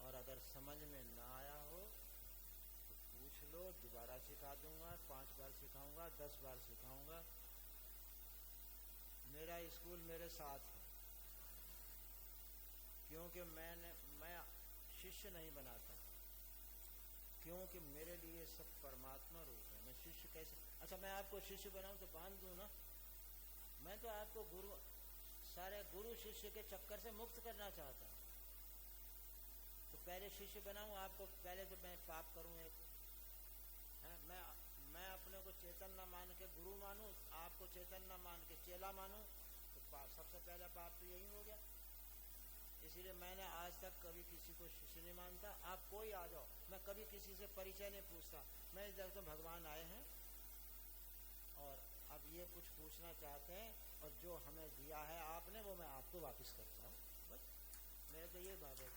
और अगर समझ में ना आया हो तो पूछ लो, दोबारा सिखा दूंगा, 5 बार सिखाऊंगा, 10 बार सिखाऊंगा। मेरा स्कूल मेरे साथ है, क्योंकि मैं शिष्य नहीं बनाता, क्योंकि मेरे लिए सब परमात्मा रूप है। मैं शिष्य कैसे, अच्छा मैं आपको शिष्य बनाऊं तो बांध दूं ना? मैं तो आपको गुरु, सारे गुरु शिष्य के चक्कर से मुक्त करना चाहता हूं। तो पहले शिष्य बनाऊं आपको, पहले तो मैं पाप करूं एक है। मैं अपने को चेतन न मान के गुरु मानूं, आपको चेतन न मान के चेला मानूं, तो सबसे पहला पाप तो यही हो गया। इसीलिए मैंने आज तक कभी किसी को शिष्य नहीं मानता। आप कोई आ जाओ, मैं कभी किसी से परिचय नहीं पूछता। मैं इधर तो भगवान आए हैं और अब ये कुछ पूछना चाहते हैं, और जो हमें दिया है आपने वो मैं आपको वापस करता हूँ, बस मेरे तो ये भाव है।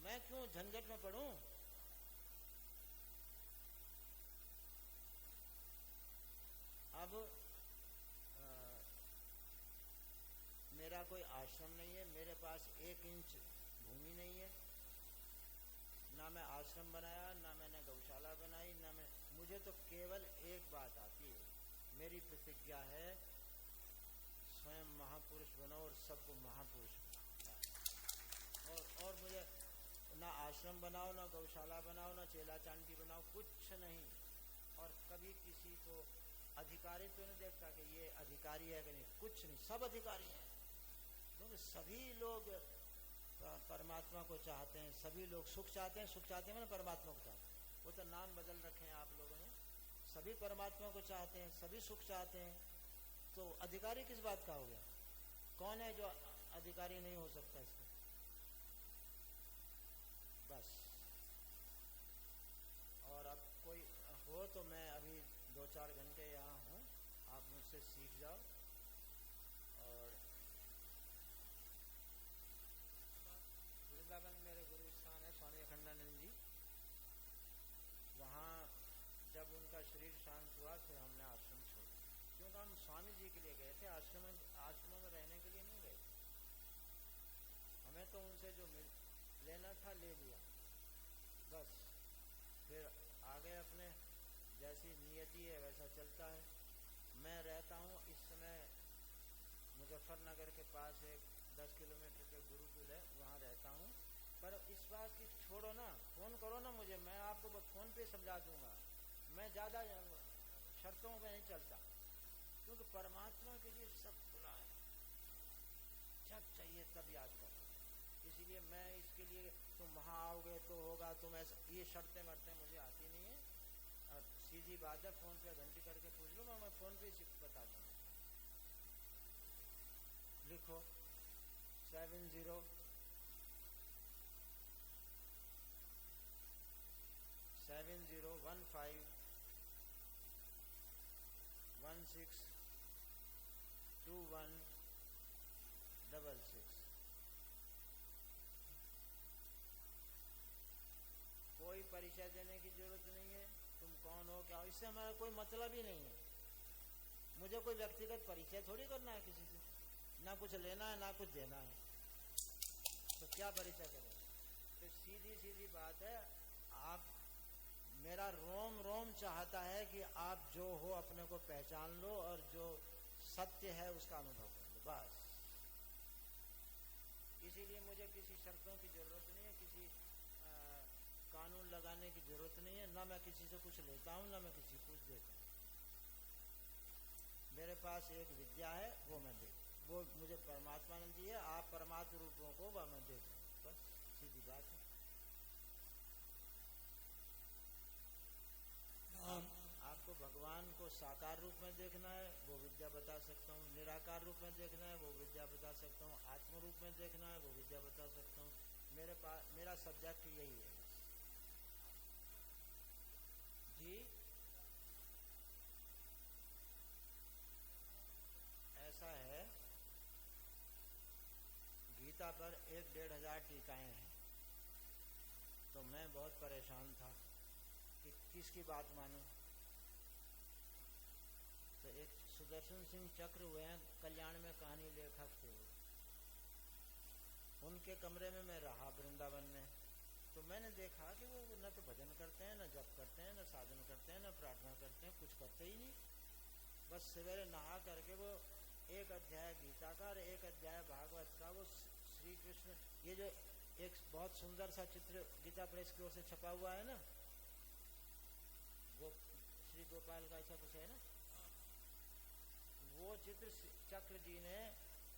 मैं क्यों झंझट में पड़ूं? अब मेरा कोई आश्रम नहीं है, मेरे पास 1 इंच भूमि नहीं है, ना मैं आश्रम बनाया, ना मैंने गौशाला बनाई, ना मैं, मुझे तो केवल एक बात आती है, मेरी प्रतिज्ञा है स्वयं महापुरुष बनो और सबको महापुरुष बनाओ। और मुझे ना आश्रम बनाओ, ना गौशाला बनाओ, ना चेला चांटी बनाओ, कुछ नहीं। और कभी किसी को अधिकारी तो नहीं देखता कि ये अधिकारी है कि नहीं, कुछ नहीं, सब अधिकारी हैं। क्योंकि सभी लोग परमात्मा को चाहते हैं, सभी लोग सुख चाहते हैं, सुख चाहते हैं, परमात्मा को चाहते हैं। वो तो नाम बदल रखे हैं आप लोगों ने, सभी परमात्मा को चाहते हैं, सभी सुख चाहते हैं। तो अधिकारी किस बात का हो गया? कौन है जो अधिकारी नहीं हो सकता इसका? बस। और अब कोई हो तो मैं अभी 2-4 घंटे यहाँ हूँ, आप मुझसे सीख जाओ। और वृंदावन मेरे गुरु स्थान है, स्वामी अखंडानंद जी। वहाँ जब उनका शरीर शांत हुआ फिर हमने आश्रम छोड़ा, क्योंकि हम स्वामी जी के लिए गए थे, आश्रमों में रहने के लिए नहीं गए। हमें तो उनसे जो लेना था ले लिया, बस। फिर आगे अपने जैसी नियति है वैसा चलता है। मैं रहता हूँ इस समय मुजफ्फरनगर के पास एक 10 किलोमीटर के गुरुकुल है, वहाँ रहता हूँ। पर इस बात की छोड़ो ना, फोन करो ना मुझे, मैं आपको फोन पे समझा दूंगा। मैं ज़्यादा शर्तों में नहीं चलता, क्योंकि परमात्मा के लिए सब खुला है, जब चाहिए तब याद करो। इसीलिए मैं इसके लिए तुम वहाँ आओगे तो होगा, तुम ऐसा, ये शर्तें मरते मुझे आती नहीं है। और सीधी बात है, फोन पे घंटी करके पूछ लो, मैं फोन पे बता दूँ। लिखो 70 7015 162166। कोई परिचय देने की जरूरत नहीं है, तुम कौन हो क्या हो, इससे हमारा कोई मतलब ही नहीं है। मुझे कोई व्यक्तिगत परिचय थोड़ी करना है किसी से, ना कुछ लेना है ना कुछ देना है, तो क्या परिचय करें। तो सीधी सीधी बात है, आप, मेरा रोम रोम चाहता है कि आप जो हो अपने को पहचान लो और जो सत्य है उसका अनुभव कर लो, बस। इसीलिए मुझे किसी शर्तों की जरूरत नहीं है, किसी कानून लगाने की जरूरत नहीं है, ना मैं किसी से कुछ लेता हूँ ना मैं किसी को कुछ देता हूँ। मेरे पास एक विद्या है, वो मैं दे, वो मुझे परमात्मा ने दी है, आप परमात्मा रूपों को वह मैं दे दूँ, बस सीधी बात है। आपको भगवान को साकार रूप में देखना है, वो विद्या बता सकता हूँ। निराकार रूप में देखना है, वो विद्या बता सकता हूँ। आत्म रूप में देखना है, वो विद्या बता सकता हूँ। मेरे पास, मेरा सब्जेक्ट यही है जी। ऐसा है, गीता पर 1-1.5 टीकाएं हैं, तो मैं बहुत परेशान था कि किसकी बात मानूं। तो एक सुदर्शन सिंह चक्र हुए हैं, कल्याण में कहानी लेखक थे, उनके कमरे में मैं रहा वृंदावन में। तो मैंने देखा कि वो न तो भजन करते हैं, न जप करते हैं, न साधन करते हैं, न प्रार्थना करते हैं, कुछ करते ही नहीं। बस सवेरे नहा करके वो एक अध्याय गीता का और एक अध्याय भागवत का, वो श्री कृष्ण, ये जो एक बहुत सुंदर सा चित्र गीता प्रेस की ओर से छपा हुआ है ना, वो श्री गोपाल का ऐसा कुछ है ना, वो चित्र चक्र जी ने,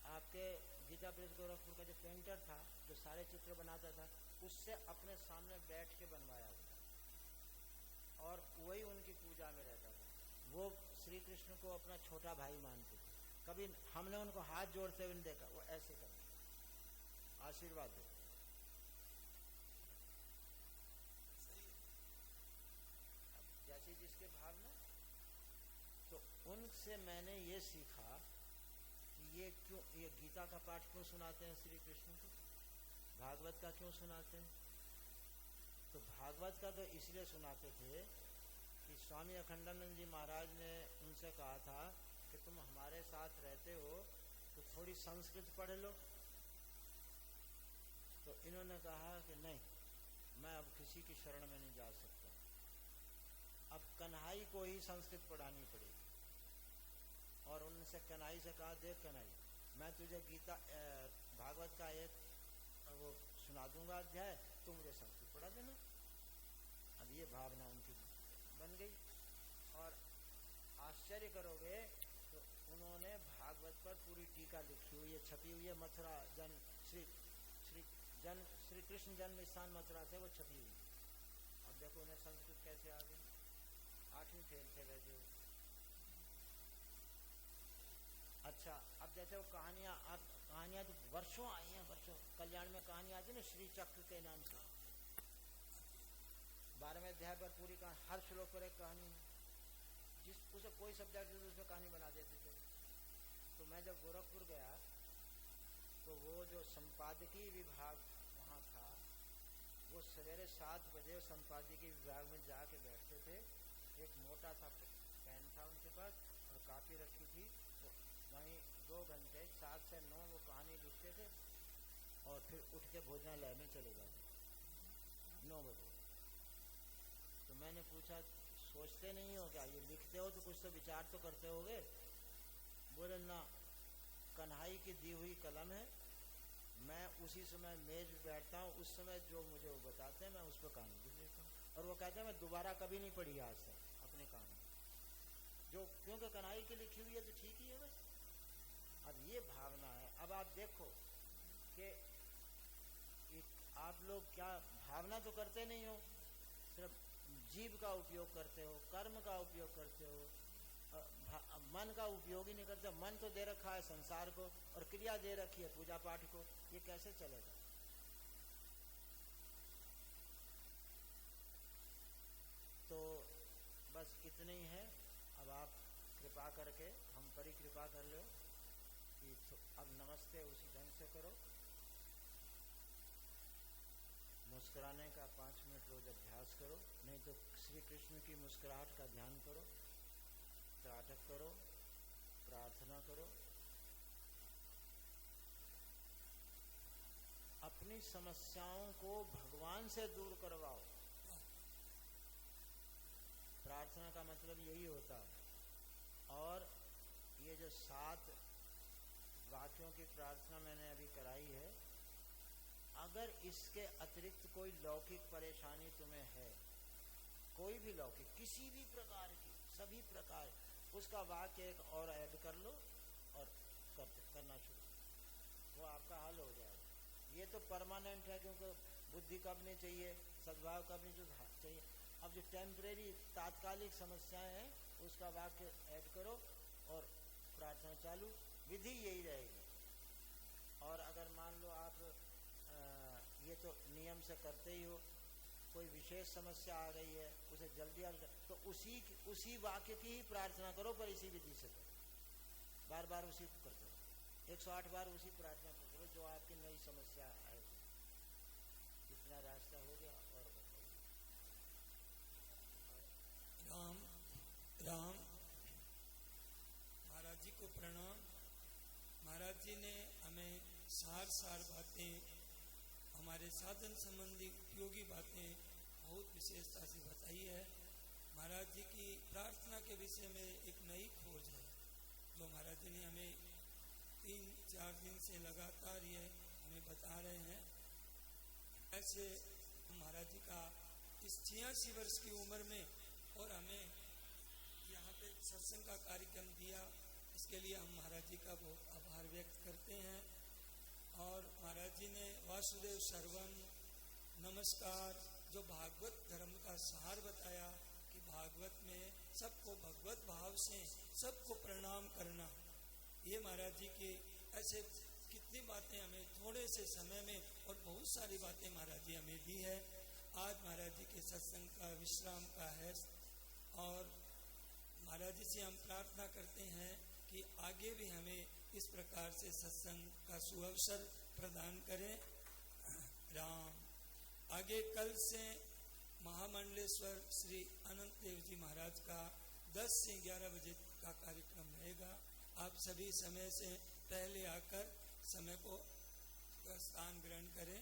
आपके गीता प्रेस गोरखपुर का जो पेंटर था, जो सारे चित्र बनाता था, उससे अपने सामने बैठ के बनवाया हुआ, और वही उनकी पूजा में रहता था। वो श्री कृष्ण को अपना छोटा भाई मानते थे, कभी हमने उनको हाथ जोड़ते हुए नहीं देखा, वो ऐसे करते आशीर्वाद देते। जैसी जिसके भावना। तो उनसे मैंने ये सीखा कि ये क्यों, ये गीता का पाठ क्यों सुनाते हैं श्री कृष्ण को, भागवत का क्यों सुनाते हैं। तो भागवत का तो इसलिए सुनाते थे कि स्वामी अखंडानंद जी महाराज ने उनसे कहा था कि तुम हमारे साथ रहते हो तो थोड़ी संस्कृत पढ़ लो। तो इन्होंने कहा कि नहीं, मैं अब किसी की शरण में नहीं जा सकता, अब कन्हई को ही संस्कृत पढ़ानी पड़ेगी। और उनसे कन्हई से कहा, देख कन्हई, मैं तुझे गीता भागवत का एक वो सुना दूंगा अध्याय, तू मुझे संस्कृत पढ़ा देना। अब ये भावना उनकी बन गई। और आश्चर्य करोगे तो उन्होंने भागवत पर पूरी टीका लिखी हुई है, छपी हुई है, मथुरा जन श्री कृष्ण जन्म स्थान मथुरा से वो छपी हुई। अब देखो उन्हें संस्कृत कैसे आ गई, 8वीं फेल थे वैसे। अच्छा, अब जैसे वो कहानियां, अब कहानियां तो वर्षों आई हैं, वर्षों। कल्याण में कहानी आती है ना श्री चक्र के नाम से, 12वें अध्याय पर पूरी कहानी, हर श्लोक पर एक कहानी है, जिस उसे कोई सब्जेक्ट उसमें कहानी बना देते थे। तो मैं जब गोरखपुर गया तो वो जो संपादकीय विभाग वहाँ था, वो सवेरे 7 बजे संपादकीय विभाग में जाके बैठते थे। एक मोटा सा पेन था उनके पास और कापी रखी थी, तो वहीं 2 घंटे 7 से 9 वो कहानी लिखते थे और फिर उठ के भोजनालय में चले जाते 9 बजे। तो मैंने पूछा, सोचते नहीं हो क्या, ये लिखते हो तो कुछ तो विचार तो करते होगे। बोले ना, कन्हई की दी हुई कलम है, मैं उसी समय मेज पर बैठता हूँ, उस समय जो मुझे वो बताते हैं मैं उस पर कहानी लिख लेता हूँ। और वो कहते हैं मैं दोबारा कभी नहीं पढ़ी आज तक अपने कहानी, जो क्योंकि कन्हई की लिखी हुई है तो ठीक ही है बस। अब ये भावना है। अब आप देखो कि आप लोग क्या भावना तो करते नहीं हो, सिर्फ जीव का उपयोग करते हो, कर्म का उपयोग करते हो, मन का उपयोग ही नहीं करते। मन तो दे रखा है संसार को और क्रिया दे रखी है पूजा पाठ को, ये कैसे चलेगा? तो बस इतने ही है। अब आप कृपा करके हम पर ही कृपा कर लो कि अब नमस्ते उसी ढंग से करो। मुस्कुराने का 5 मिनट रोज अभ्यास करो, नहीं तो श्री कृष्ण की मुस्कुराहट का ध्यान करो, त्राटक करो, प्रार्थना करो, अपनी समस्याओं को भगवान से दूर करवाओ। प्रार्थना का मतलब यही होता है। और ये जो 7 वाक्यों की प्रार्थना मैंने अभी कराई है, अगर इसके अतिरिक्त कोई लौकिक परेशानी तुम्हें है, कोई भी लौकिक किसी भी प्रकार की, सभी प्रकार, उसका वाक्य एक और ऐड कर लो और करना शुरू, वो आपका हल हो जाएगा। ये तो परमानेंट है, क्योंकि बुद्धि कब नहीं चाहिए, सद्भाव कब नहीं चाहिए। अब जो टेम्परेरी तात्कालिक समस्याएं हैं उसका वाक्य ऐड करो और प्रार्थना चालू, विधि यही रहेगी। और अगर मान लो आप ये तो नियम से करते ही हो, कोई विशेष समस्या आ गई है उसे जल्दी हल कर, तो उसी वाक्य की ही प्रार्थना करो, पर इसी विधि से करो, बार बार उसी को करते हो, 108 बार उसी प्रार्थना को करो जो आपकी नई समस्या है। इतना रास्ता हो गया। और राम राम। महाराज जी को प्रणाम। महाराज जी ने हमें सार बातें, हमारे साधन संबंधी उपयोगी बातें बहुत विशेषता से बताई है। महाराज जी की प्रार्थना के विषय में एक नई खोज है जो महाराज जी ने हमें 3-4 दिन से लगातार ये हमें बता रहे हैं। ऐसे महाराज जी का इस 86 वर्ष की उम्र में और हमें यहाँ पे सत्संग का कार्यक्रम दिया, इसके लिए हम महाराज जी का बहुत आभार व्यक्त करते हैं। और महाराज जी ने वासुदेव सर्वम नमस्कार, जो भागवत धर्म का सार बताया कि भागवत में सबको भगवत भाव से सबको प्रणाम करना, ये महाराज जी के ऐसे कितनी बातें हमें थोड़े से समय में और बहुत सारी बातें महाराज जी हमें दी है। आज महाराज जी के सत्संग का विश्राम का है और महाराज जी से हम प्रार्थना करते हैं कि आगे भी हमें इस प्रकार से सत्संग का सुअवसर प्रदान करें। राम। आगे कल से महामंडलेश्वर श्री अनंत देव जी महाराज का 10 से 11 बजे का कार्यक्रम रहेगा। आप सभी समय से पहले आकर समय को स्थान ग्रहण करें।